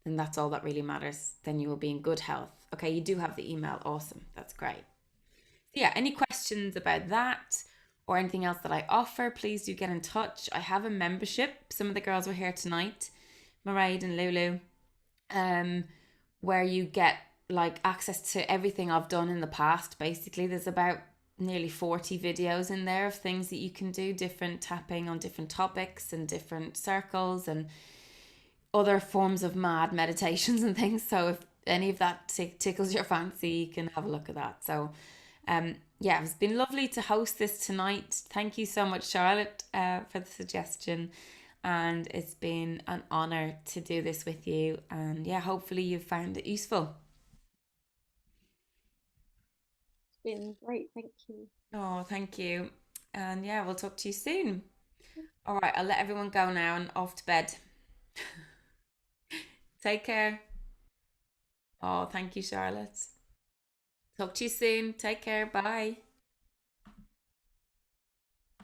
S1: that's all that really matters. Then you will be in good health. Okay, you do have the email. Awesome. That's great. So yeah, any questions about that or anything else that I offer, please do get in touch. I have a membership. Some of the girls were here tonight, Mairead and Lulu, where you get like access to everything I've done in the past. Basically, there's about nearly 40 videos in there of things that you can do, different tapping on different topics and different circles and other forms of mad meditations and things. So if any of that tickles your fancy, you can have a look at that. So yeah, it's been lovely to host this tonight. Thank you so much, Charlotte, for the suggestion. And it's been an honor to do this with you. And yeah, hopefully you've found it useful.
S2: It's been great. Thank you.
S1: Oh, thank you. And yeah, we'll talk to you soon. All right, I'll let everyone go now and off to bed. Take care. Oh, thank you, Charlotte. Talk to you soon. Take care. Bye.